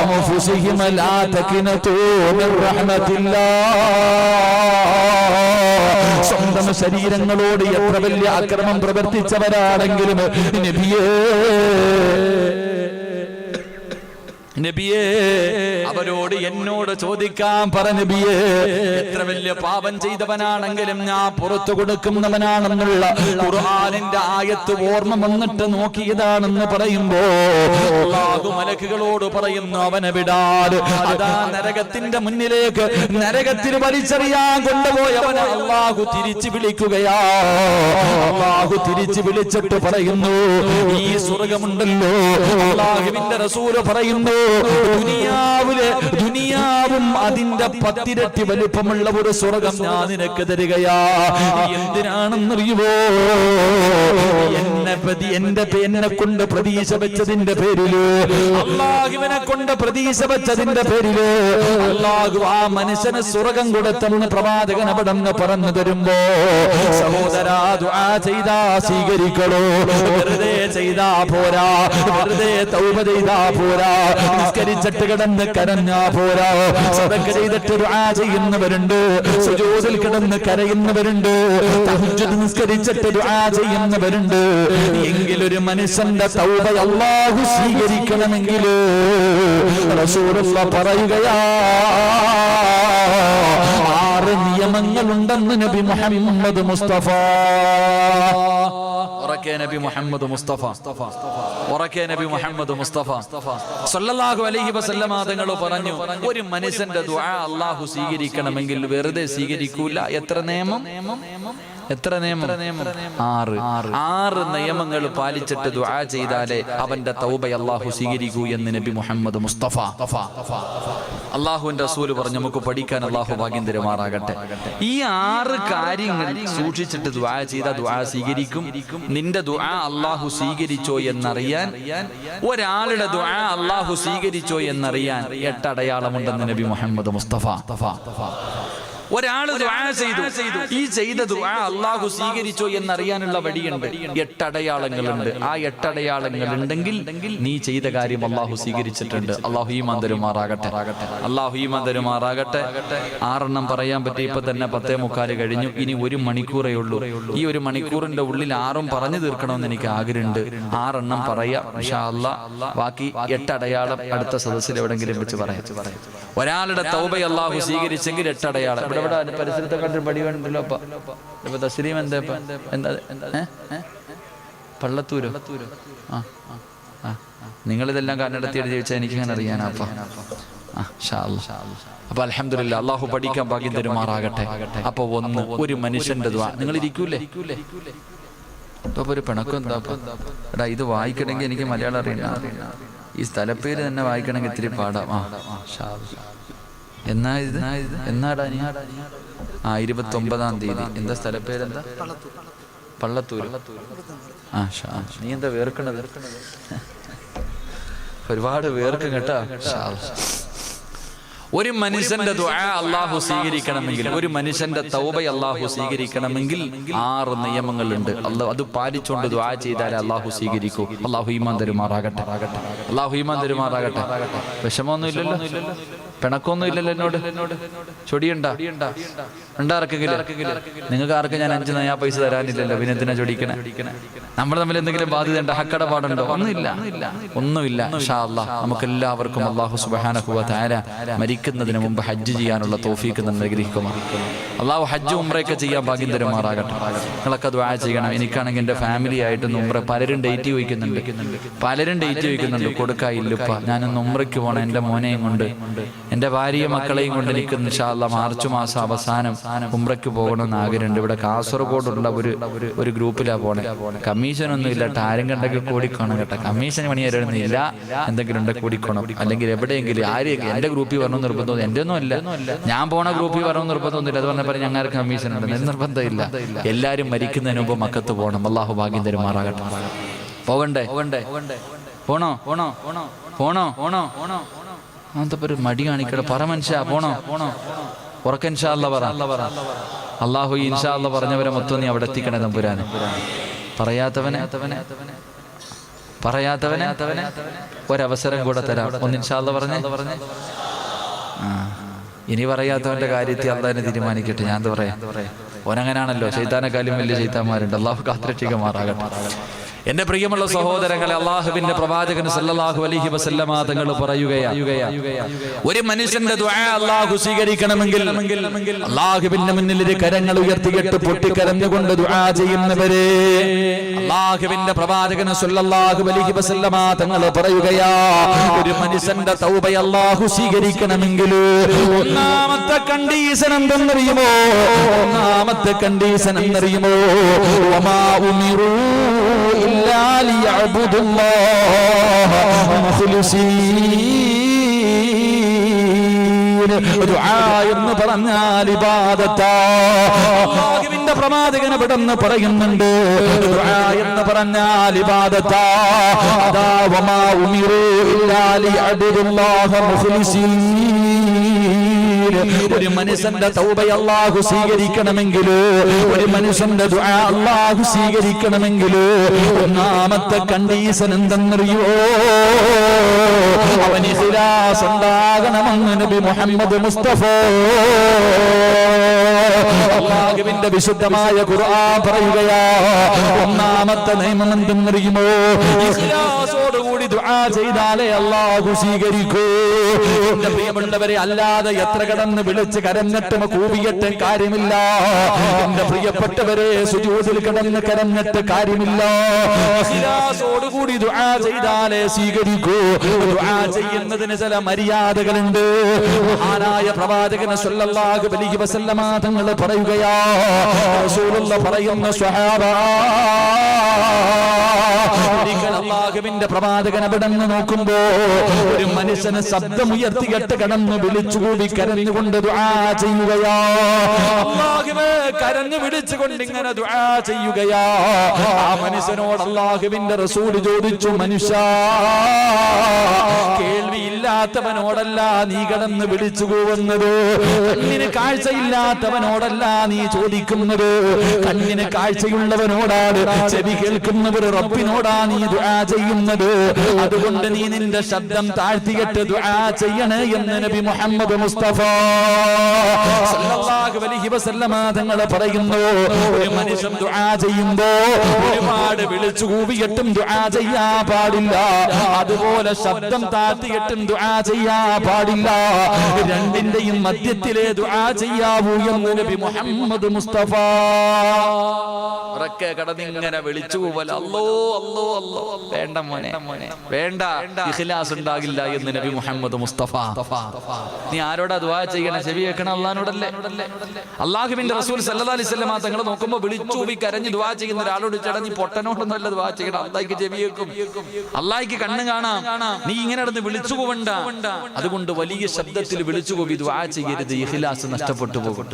അൻഫുസിഹിം ലാ തഖ്നതൂ മിർ റഹ്മത്തില്ലാഹ്. സ്വന്തം ശരീരങ്ങളോട് എത്ര വലിയ അക്രമം പ്രവർത്തിച്ചവരാണെങ്കിലും നബിയേ അവരോട് എന്നോട് ചോദിക്കാൻ പറ നബിയേ, എത്ര വലിയ പാപം ചെയ്തവനാണെങ്കിലും ഞാൻ പുറത്തു കൊടുക്കുന്നവനാണെന്നുള്ള ഖുർആനിന്റെ ആയത്ത് ഓർമ്മ വന്നിട്ട് നോക്കിയതാണെന്ന് പറയുമ്പോ അല്ലാഹു മലക്കുകളോട് പറയുന്നു, അവനെ വിടാതെ അതാ നരകത്തിന്റെ മുന്നിലേക്ക് നരകത്തിന് വലിച്ചെറിയാൻ കൊണ്ടുപോയവനെ അല്ലാഹു തിരിച്ചു വിളിക്കുകയാ. അല്ലാഹു തിരിച്ചു വിളിച്ചിട്ട് പറയുന്നു, ഈ സ്വർഗമുണ്ടല്ലോ, അല്ലാഹുവിന്റെ റസൂല് പറയുന്നു, ദുനിയാവും അതിന്റെ 10 ഇരട്ടി വലിപ്പമുള്ള ഒരു സ്വർഗം ഞാൻ നിനക്ക് തരികയാ. എന്തിനാണെന്നറിയുമോ? എന്നെ കൊണ്ട് പ്രതീക്ഷ വെച്ചതിന്റെ പേരില്, അല്ലാഹുവിനെ കൊണ്ട് പ്രതീക്ഷ വെച്ചതിന്റെ പേരില് അല്ലാഹു ആ മനുഷ്യന് സ്വർഗം കൊടുത്തെന്ന് പ്രവാചകൻ അവിടെ നിന്ന് പറഞ്ഞു തരുമ്പോ, സഹോദരാ, ദുആ ചെയ്താ സ്വീകരിക്കണോ? വെറുതെ ചെയ്താ പോരാ, വെറുതെ തൗബ ചെയ്താ പോരാ, നിസ്കരിച്ചിട്ട് കിടന്ന് കരഞ്ഞാ പോരാ. സദഖ ചെയ്തിട്ട് ദുആ ചെയ്യുന്നവരുണ്ട്, സുജൂദിൽ കിടന്ന് കരയുന്നവരുണ്ട്, തഹജ്ജുദ് നിസ്കരിച്ചിട്ട് ദുആ ചെയ്യുന്നവരുണ്ട്. എങ്കിലൊരു മനുഷ്യന്റെ തൗബ അല്ലാഹു സ്വീകരിക്കണമെങ്കിൽ റസൂലുള്ളാഹി പറയുകയാ, 6 നിയമങ്ങളുണ്ടെന്ന് നബി മുഹമ്മദ് മുസ്തഫ. നബി മുഹമ്മദ് മുസ്തഫ നബി മുഹമ്മദ് മുസ്തഫ സല്ലല്ലാഹു അലൈഹി വസല്ലമ തങ്ങൾ പറഞ്ഞു, ഒരു മനുഷ്യന്റെ ദുആ അല്ലാഹു സ്വീകരിക്കണമെങ്കിൽ വെറുതെ സ്വീകരിക്കൂല. എത്ര നിയമം? 6 നിയമങ്ങൾ പാലിച്ചിട്ട് ദുആ ചെയ്താലേ അവന്റെ തൗബ അല്ലാഹു സ്വീകരിക്കൂ എന്ന് നബി മുഹമ്മദ് മുസ്തഫ. അല്ലാഹുവിന്റെ റസൂൽ പറഞ്ഞു, നമുക്ക് പഠിക്കാൻ അല്ലാഹു ഭാഗ്യം തരുമാറാകട്ടെ. ഈ 6 കാര്യങ്ങൾ സൂക്ഷിച്ചിട്ട് ദുആ ചെയ്താൽ ദുആ സ്വീകരിക്കും. നിന്റെ ദുആ അല്ലാഹു സ്വീകരിച്ചോ എന്നറിയാൻ, ഒരാളുടെ ദുആ അല്ലാഹു സ്വീകരിച്ചോ എന്നറിയാൻ 8 അടയാളമുണ്ടെന്ന് നബി മുഹമ്മദ് മുസ്തഫ. ഒരാൾ ദുആ ചെയ്തു, ഈ ചെയ്ത ദുആ അല്ലാഹു സ്വീകരിച്ചോ എന്നറിയാനുള്ള വഴിയുണ്ട്. 8 അടയാളങ്ങളുണ്ട്. ആ 8 അടയാളങ്ങൾ ഉണ്ടെങ്കിൽ നീ ചെയ്ത കാര്യം അല്ലാഹു സ്വീകരിച്ചിട്ടുണ്ട്. അല്ലാഹു ഈമാൻ തരുമാറാകട്ടെ. അല്ലാഹു ഈമാൻ തരുമാറാകട്ടെ. 6 എണ്ണം പറയാൻ പറ്റി. ഇപ്പൊ തന്നെ 10:45 കഴിഞ്ഞു. ഇനി 1 മണിക്കൂറേ ഉള്ളൂ. ഈ 1 മണിക്കൂറിന്റെ ഉള്ളിൽ 6ഉം പറഞ്ഞു തീർക്കണമെന്ന് എനിക്ക് ആഗ്രഹമുണ്ട്. 6 എണ്ണം പറയാം ഇൻഷാ അല്ലാഹ്. ബാക്കി 8 അടയാളം അടുത്ത സദസ്സിൽ എവിടെങ്കിലും വെച്ച് പറയാം. ഒരാളുടെ തൗബ അല്ലാഹു സ്വീകരിച്ചെങ്കിൽ 8 അടയാളം. ഇവിടെ പരിസരത്തെ കണ്ടൊരു പടി വേണ്ടല്ലോ. ഇപ്പൊ തസ്ലീം എന്താ പള്ളത്തൂരോ? നിങ്ങളിതെല്ലാം കണ്ണെടുത്തി എഴുതി വെച്ചാൽ എനിക്കിങ്ങനെ അറിയാനാ. അപ്പൊ അൽഹംദുലില്ലാ, അള്ളാഹു പഠിക്കാൻ ഭാഗ്യം തരുമാറാകട്ടെ. അപ്പൊ ഒരു മനുഷ്യന്റെ ദുആ. നിങ്ങൾ ഇരിക്കൂലേ? ഇപ്പൊ ഒരു പിണക്കം എന്താ? എടാ, ഇത് വായിക്കണമെങ്കിൽ എനിക്ക് മലയാളം അറിയണം. ഈ സ്ഥലപ്പേര് തന്നെ വായിക്കണമെങ്കിൽ ഇത്തിരി പാടാം. എന്നാടാ 29-ാം തീയതി. എന്താ സ്ഥലപ്പേരെന്താ? പള്ളത്തൂര്. നീ എന്താ വേർക്കണത്? ഒരുപാട് വേർക്കും കേട്ടാ. ഒരു മനുഷ്യന്റെ ദുആ അല്ലാഹു സ്വീകരിക്കണമെങ്കിൽ, ഒരു മനുഷ്യന്റെ തൗബ അല്ലാഹു സ്വീകരിക്കണമെങ്കിൽ 6 നിയമങ്ങളുണ്ട്. അത് പാലിച്ചുകൊണ്ട് ദുആ ചെയ്താൽ അല്ലാഹു സ്വീകരിക്കൂ. അല്ലാഹു ഈമാൻ തരുമാറാകട്ടെ. അല്ലാഹു ഈമാൻ തരുമാറാകട്ടെ. വിഷമമൊന്നും ഇല്ലല്ലോ, പിണക്കൊന്നും ഇല്ലല്ലോ എന്നോട്? ചൊടിയുണ്ടാ? ഉണ്ടാർക്കെങ്കിലും? നിങ്ങൾക്ക് ആർക്കും ഞാൻ 5 നയാ പൈസ തരാനില്ലല്ലോ. പിന്നെ എന്തിനാ ചൊടിക്കണേ? നമ്മൾ തമ്മിൽ എന്തെങ്കിലും ബാധ്യത ഉണ്ടോ? ഹക്കടപാടുണ്ടോ? ഒന്നുമില്ല. ഇൻഷാ അല്ലാഹ് നമുക്കെല്ലാവർക്കും അല്ലാഹു സുബ്ഹാനഹു വ തആല മരിക്കുന്നതിന് മുമ്പ് ഹജ്ജ് ചെയ്യാനുള്ള തൗഫീഖ് അനുഗ്രഹിക്കുമാറാകട്ടെ. അല്ലാഹു ഹജ്ജ് ഉംറയൊക്കെ ചെയ്യാൻ ഭാഗ്യം തരുമാറാകട്ടെ. നിങ്ങളൊക്കെ ദുആ ചെയ്യണം. എനിക്കാണെങ്കിൽ എൻ്റെ ഫാമിലി ആയിട്ട് ഉംറ പലരും ഡേറ്റ് ചോദിക്കുന്നുണ്ട്. കൊടുക്കായില്ലപ്പ. ഞാനൊന്ന് ഉംറയ്ക്ക് പോകണം എൻ്റെ മോനെയും കൊണ്ട്, എൻ്റെ ഭാര്യയും മക്കളെയും കൊണ്ട്. എനിക്ക് ഇൻഷാ അല്ലാഹ് മാർച്ച് മാസം അവസാനം ഉംറയ്ക്ക് പോകണമെന്ന് ആഗ്രഹമുണ്ട്. ഇവിടെ കാസർഗോഡുള്ള ഒരു ഗ്രൂപ്പിലാണ് പോണേ. കമ്മീഷനൊന്നും ഇല്ല. ആരും കണ്ടെങ്കിൽ കൂടിക്കോണം കേട്ടോ. കമ്മീഷൻ പണിയാരൊന്നുമില്ല. എന്തെങ്കിലും ഉണ്ടെങ്കിൽ കൂടിക്കോണം. അല്ലെങ്കിൽ എവിടെയെങ്കിലും ആരെയൊക്കെ എൻ്റെ ഗ്രൂപ്പിൽ വരണം നിർബന്ധം. എൻ്റെ ഒന്നും അല്ല, ഞാൻ പോണ ഗ്രൂപ്പിൽ വരണം നിർബന്ധമൊന്നുമില്ല. അത് പറഞ്ഞാൽ ഞങ്ങൾക്ക് കമ്മീഷൻ ഉണ്ട്, നിർബന്ധമില്ല. എല്ലാവരും മരിക്കുന്നതിന് മുമ്പ് മക്കത്ത് പോകണം. അല്ലാഹു ഭാഗ്യം തരുമാറാകട്ടെ. പോകണ്ടേ? പോണോ? അങ്ങനത്തെ ഒരു മടി കാണിക്കട. പറ മനുഷ്യ, പോണോ? ഉറക്കെ ഇൻഷാ അല്ലാഹ് പറ. അല്ലാഹു ഇൻഷാ അല്ലാഹ് പറഞ്ഞവരെ മൊത്തം നീ അവിടെ എത്തിക്കണേ തമ്പുരാനെ. പറയാത്തവനെ ഒരവസരം കൂടെ തരാം. ഒന്ന് ഇൻഷാ അല്ലാഹ് പറഞ്ഞേ. ഇനി പറയാത്തവന്റെ കാര്യത്തിൽ അള്ളാഹിനെ തീരുമാനിക്കട്ടെ. ഞാൻ എന്താ പറയാ? ഓനങ്ങനാണല്ലോ. ശൈത്താനെക്കാളും വലിയ ശൈത്താന്മാരുണ്ട്. അല്ലാഹു കാത്തുരക്ഷിക്കുമാറാകട്ടെ. എന്റെ പ്രിയമുള്ള സഹോദരങ്ങളെ, അല്ലാഹുവിന്റെ പ്രവാചകൻ സല്ലല്ലാഹു അലൈഹി വസല്ലമ തങ്ങൾ പറയുകയാണ്, ഒരു മനുഷ്യന്റെ ദുആ അല്ലാഹു സ്വീകരിക്കണമെങ്കിൽ അല്ലാഹുവിന്റെ മുന്നിൽ കരങ്ങൾ ഉയർത്തിയിട്ട് പൊട്ടിക്കരഞ്ഞുകൊണ്ട് ദുആ ചെയ്യുന്നവരെ അല്ലാഹുവിന്റെ പ്രവാചകൻ സല്ലല്ലാഹു അലൈഹി വസല്ലമ തങ്ങൾ പറയുകയാണ്, ഒരു മനുഷ്യന്റെ തൗബ അല്ലാഹു സ്വീകരിക്കണമെങ്കിൽ ഒന്നാമത്തെ കണ്ടീഷൻ എന്തെന്നറിയുമോ? വമാ ഉമിറൂ إلا ليعبدوا الله مخلصين. ദുആ എന്ന് പറഞ്ഞാൽ ഇബാദത്താ. അല്ലാഹുവിന്റെ പ്രവാചകൻ ഇവിടെന്ന് പറയുന്നുണ്ട്, ദുആ എന്ന് പറഞ്ഞാൽ ഇബാദത്താ. അതാ വമാ ഉമിറൂ ഇല്ലാ ലിയഅബ്ദുല്ലാഹ മുഖ്ലിസീൻ. ഒരു മനുഷ്യന്റെ തൗബ അല്ലാഹു സ്വീകരിക്കണമെങ്കിൽ, ഒരു മനുഷ്യന്റെ ദുആ അല്ലാഹു സ്വീകരിക്കണമെങ്കിൽ ഒന്നാമത്തെ കണ്ടീഷൻ എന്തെന്നറിയോ? അവന് ഇഖ്ലാസ് ഉണ്ടാകണമെന്ന് നബി മുഹമ്മദ് മുസ്തഫ അല്ലാഹുവിന്റെ വിശുദ്ധമായ ഖുർആൻ പറയുകയാ. ഒന്നാമത്തെ നിയമം എന്തെന്നറിയുമോ? ഇഖ്ലാസോടുകൂടി ദുആ ചെയ്താലേ അല്ലാഹു സ്വീകരിക്കൂ. എന്റെ പ്രിയമുള്ളവരെ, അല്ലാതെ എത്ര കടന്ന് വിളിച്ച് കരഞ്ഞിട്ടും കൂവിയിട്ടും കാര്യമില്ല. എന്റെ പ്രിയപ്പെട്ടവരെ, സുജൂദിൽ കിടന്ന് കരഞ്ഞിട്ട് കാര്യമില്ല. ഇഖ്ലാസോടുകൂടി ദുആ ചെയ്താലേ സ്വീകരിക്കൂ. ദുആ ചെയ്യുന്നതിന് ചില മര്യാദകളുണ്ട്. മഹാനായ പ്രവാചകൻ സല്ലല്ലാഹു അലൈഹി വസല്ലമ തങ്ങൾ പറയുകയാ, റസൂലുള്ളാഹി പറയുന്ന സ്വഹാബ, അല്ലാഹുവിന്റെ പ്രവാചകൻ അവിടെ നിന്ന് നോക്കുമ്പോ ഒരു മനുഷ്യനെ ശബ്ദമുയർത്തിയിട്ട് കടന്നു വിളിച്ചുകൂടി കരഞ്ഞുകൊണ്ട് ദുആ ചെയ്യുകയാ. അല്ലാഹുവേ കരഞ്ഞു വിളിച്ചുകൊണ്ട് ഇങ്ങനെ ദുആ ചെയ്യുകയാ. ആ മനുഷ്യനോട് അല്ലാഹുവിന്റെ റസൂൽ ചോദിച്ചു, മനുഷ്യ, കേൾവിയില്ലാത്തവനോടല്ല നീ കടന്ന് വിളിച്ചു പോകുന്നത്, കണ്ണിന് കാഴ്ചയില്ലാത്തവനോടല്ല നീ ചോദിക്കുന്നത്, കണ്ണിന് കാഴ്ചയുള്ളവനോടാണ്, ചെവി കേൾക്കുന്നവർ റബ്ബിനോടാ നീ ദുആ ചെയ്യുന്നത്. അതുകൊണ്ട് നീ നിന്റെ ശബ്ദം താഴ്ത്തിയിട്ട് ദുആ ചെയ്യണേ എന്ന് നബി മുഹമ്മദ് മുസ്തഫ സല്ലല്ലാഹു അലൈഹി വസല്ലമ തങ്ങൾ പറയുന്നു. ഒരു മനുഷ്യൻ ദുആ ചെയ്യുമ്പോ ഒരുപാട് വിളിച്ചു കൂവിയിട്ടും ദുആ ചെയ്യാൻ പാടില്ല, അതുപോലെ ശബ്ദം താഴ്ത്തിയിട്ടും ദുആ ചെയ്യാൻ പാടില്ല. രണ്ടിന്റെയും മധ്യത്തിലെ ദുആ ചെയ്യാവൂ എന്ന് നബി മുഹമ്മദ് മുസ്തഫ. കടന്നിങ്ങനെ വിളിച്ചു കൂവല, അല്ലോ അല്ലോ അല്ലോ, വേണ്ട മോനെ വേണ്ട, ഇഖ്ലാസ് ഉണ്ടാകില്ല എന്ന് നബി മുഹമ്മദ് മുസ്തഫ. നീ ആരോടാ ദുആ ചെയ്യണേ? ചെവി കേൾക്കണ അള്ളാഹിനോടല്ലേ. അല്ലാഹുവിന്റെ റസൂൽ സല്ലല്ലാഹു അലൈഹി വസല്ലം തങ്ങൾ നോക്കുമ്പോൾ വിളിച്ചു കൂവി കരഞ്ഞു ദുആ ചെയ്യുന്ന ഒരാളോട് ചേട്ടാ നീ പൊട്ടനോടൊന്നല്ല ദുആ ചെയ്യണം, അള്ളാഹിക്ക് ചെവി കേൾക്കും, അള്ളാഹിക്ക് കണ്ണ് കാണാം, നീ ഇങ്ങനെ നടന്ന് വിളിച്ചു കൂവണ്ട. അതുകൊണ്ട് വലിയ ശബ്ദത്തിൽ വിളിച്ചു കൂവി ദുആ ചെയ്യരുത്, ഇഖ്ലാസ് നഷ്ടപ്പെട്ടു പോകും.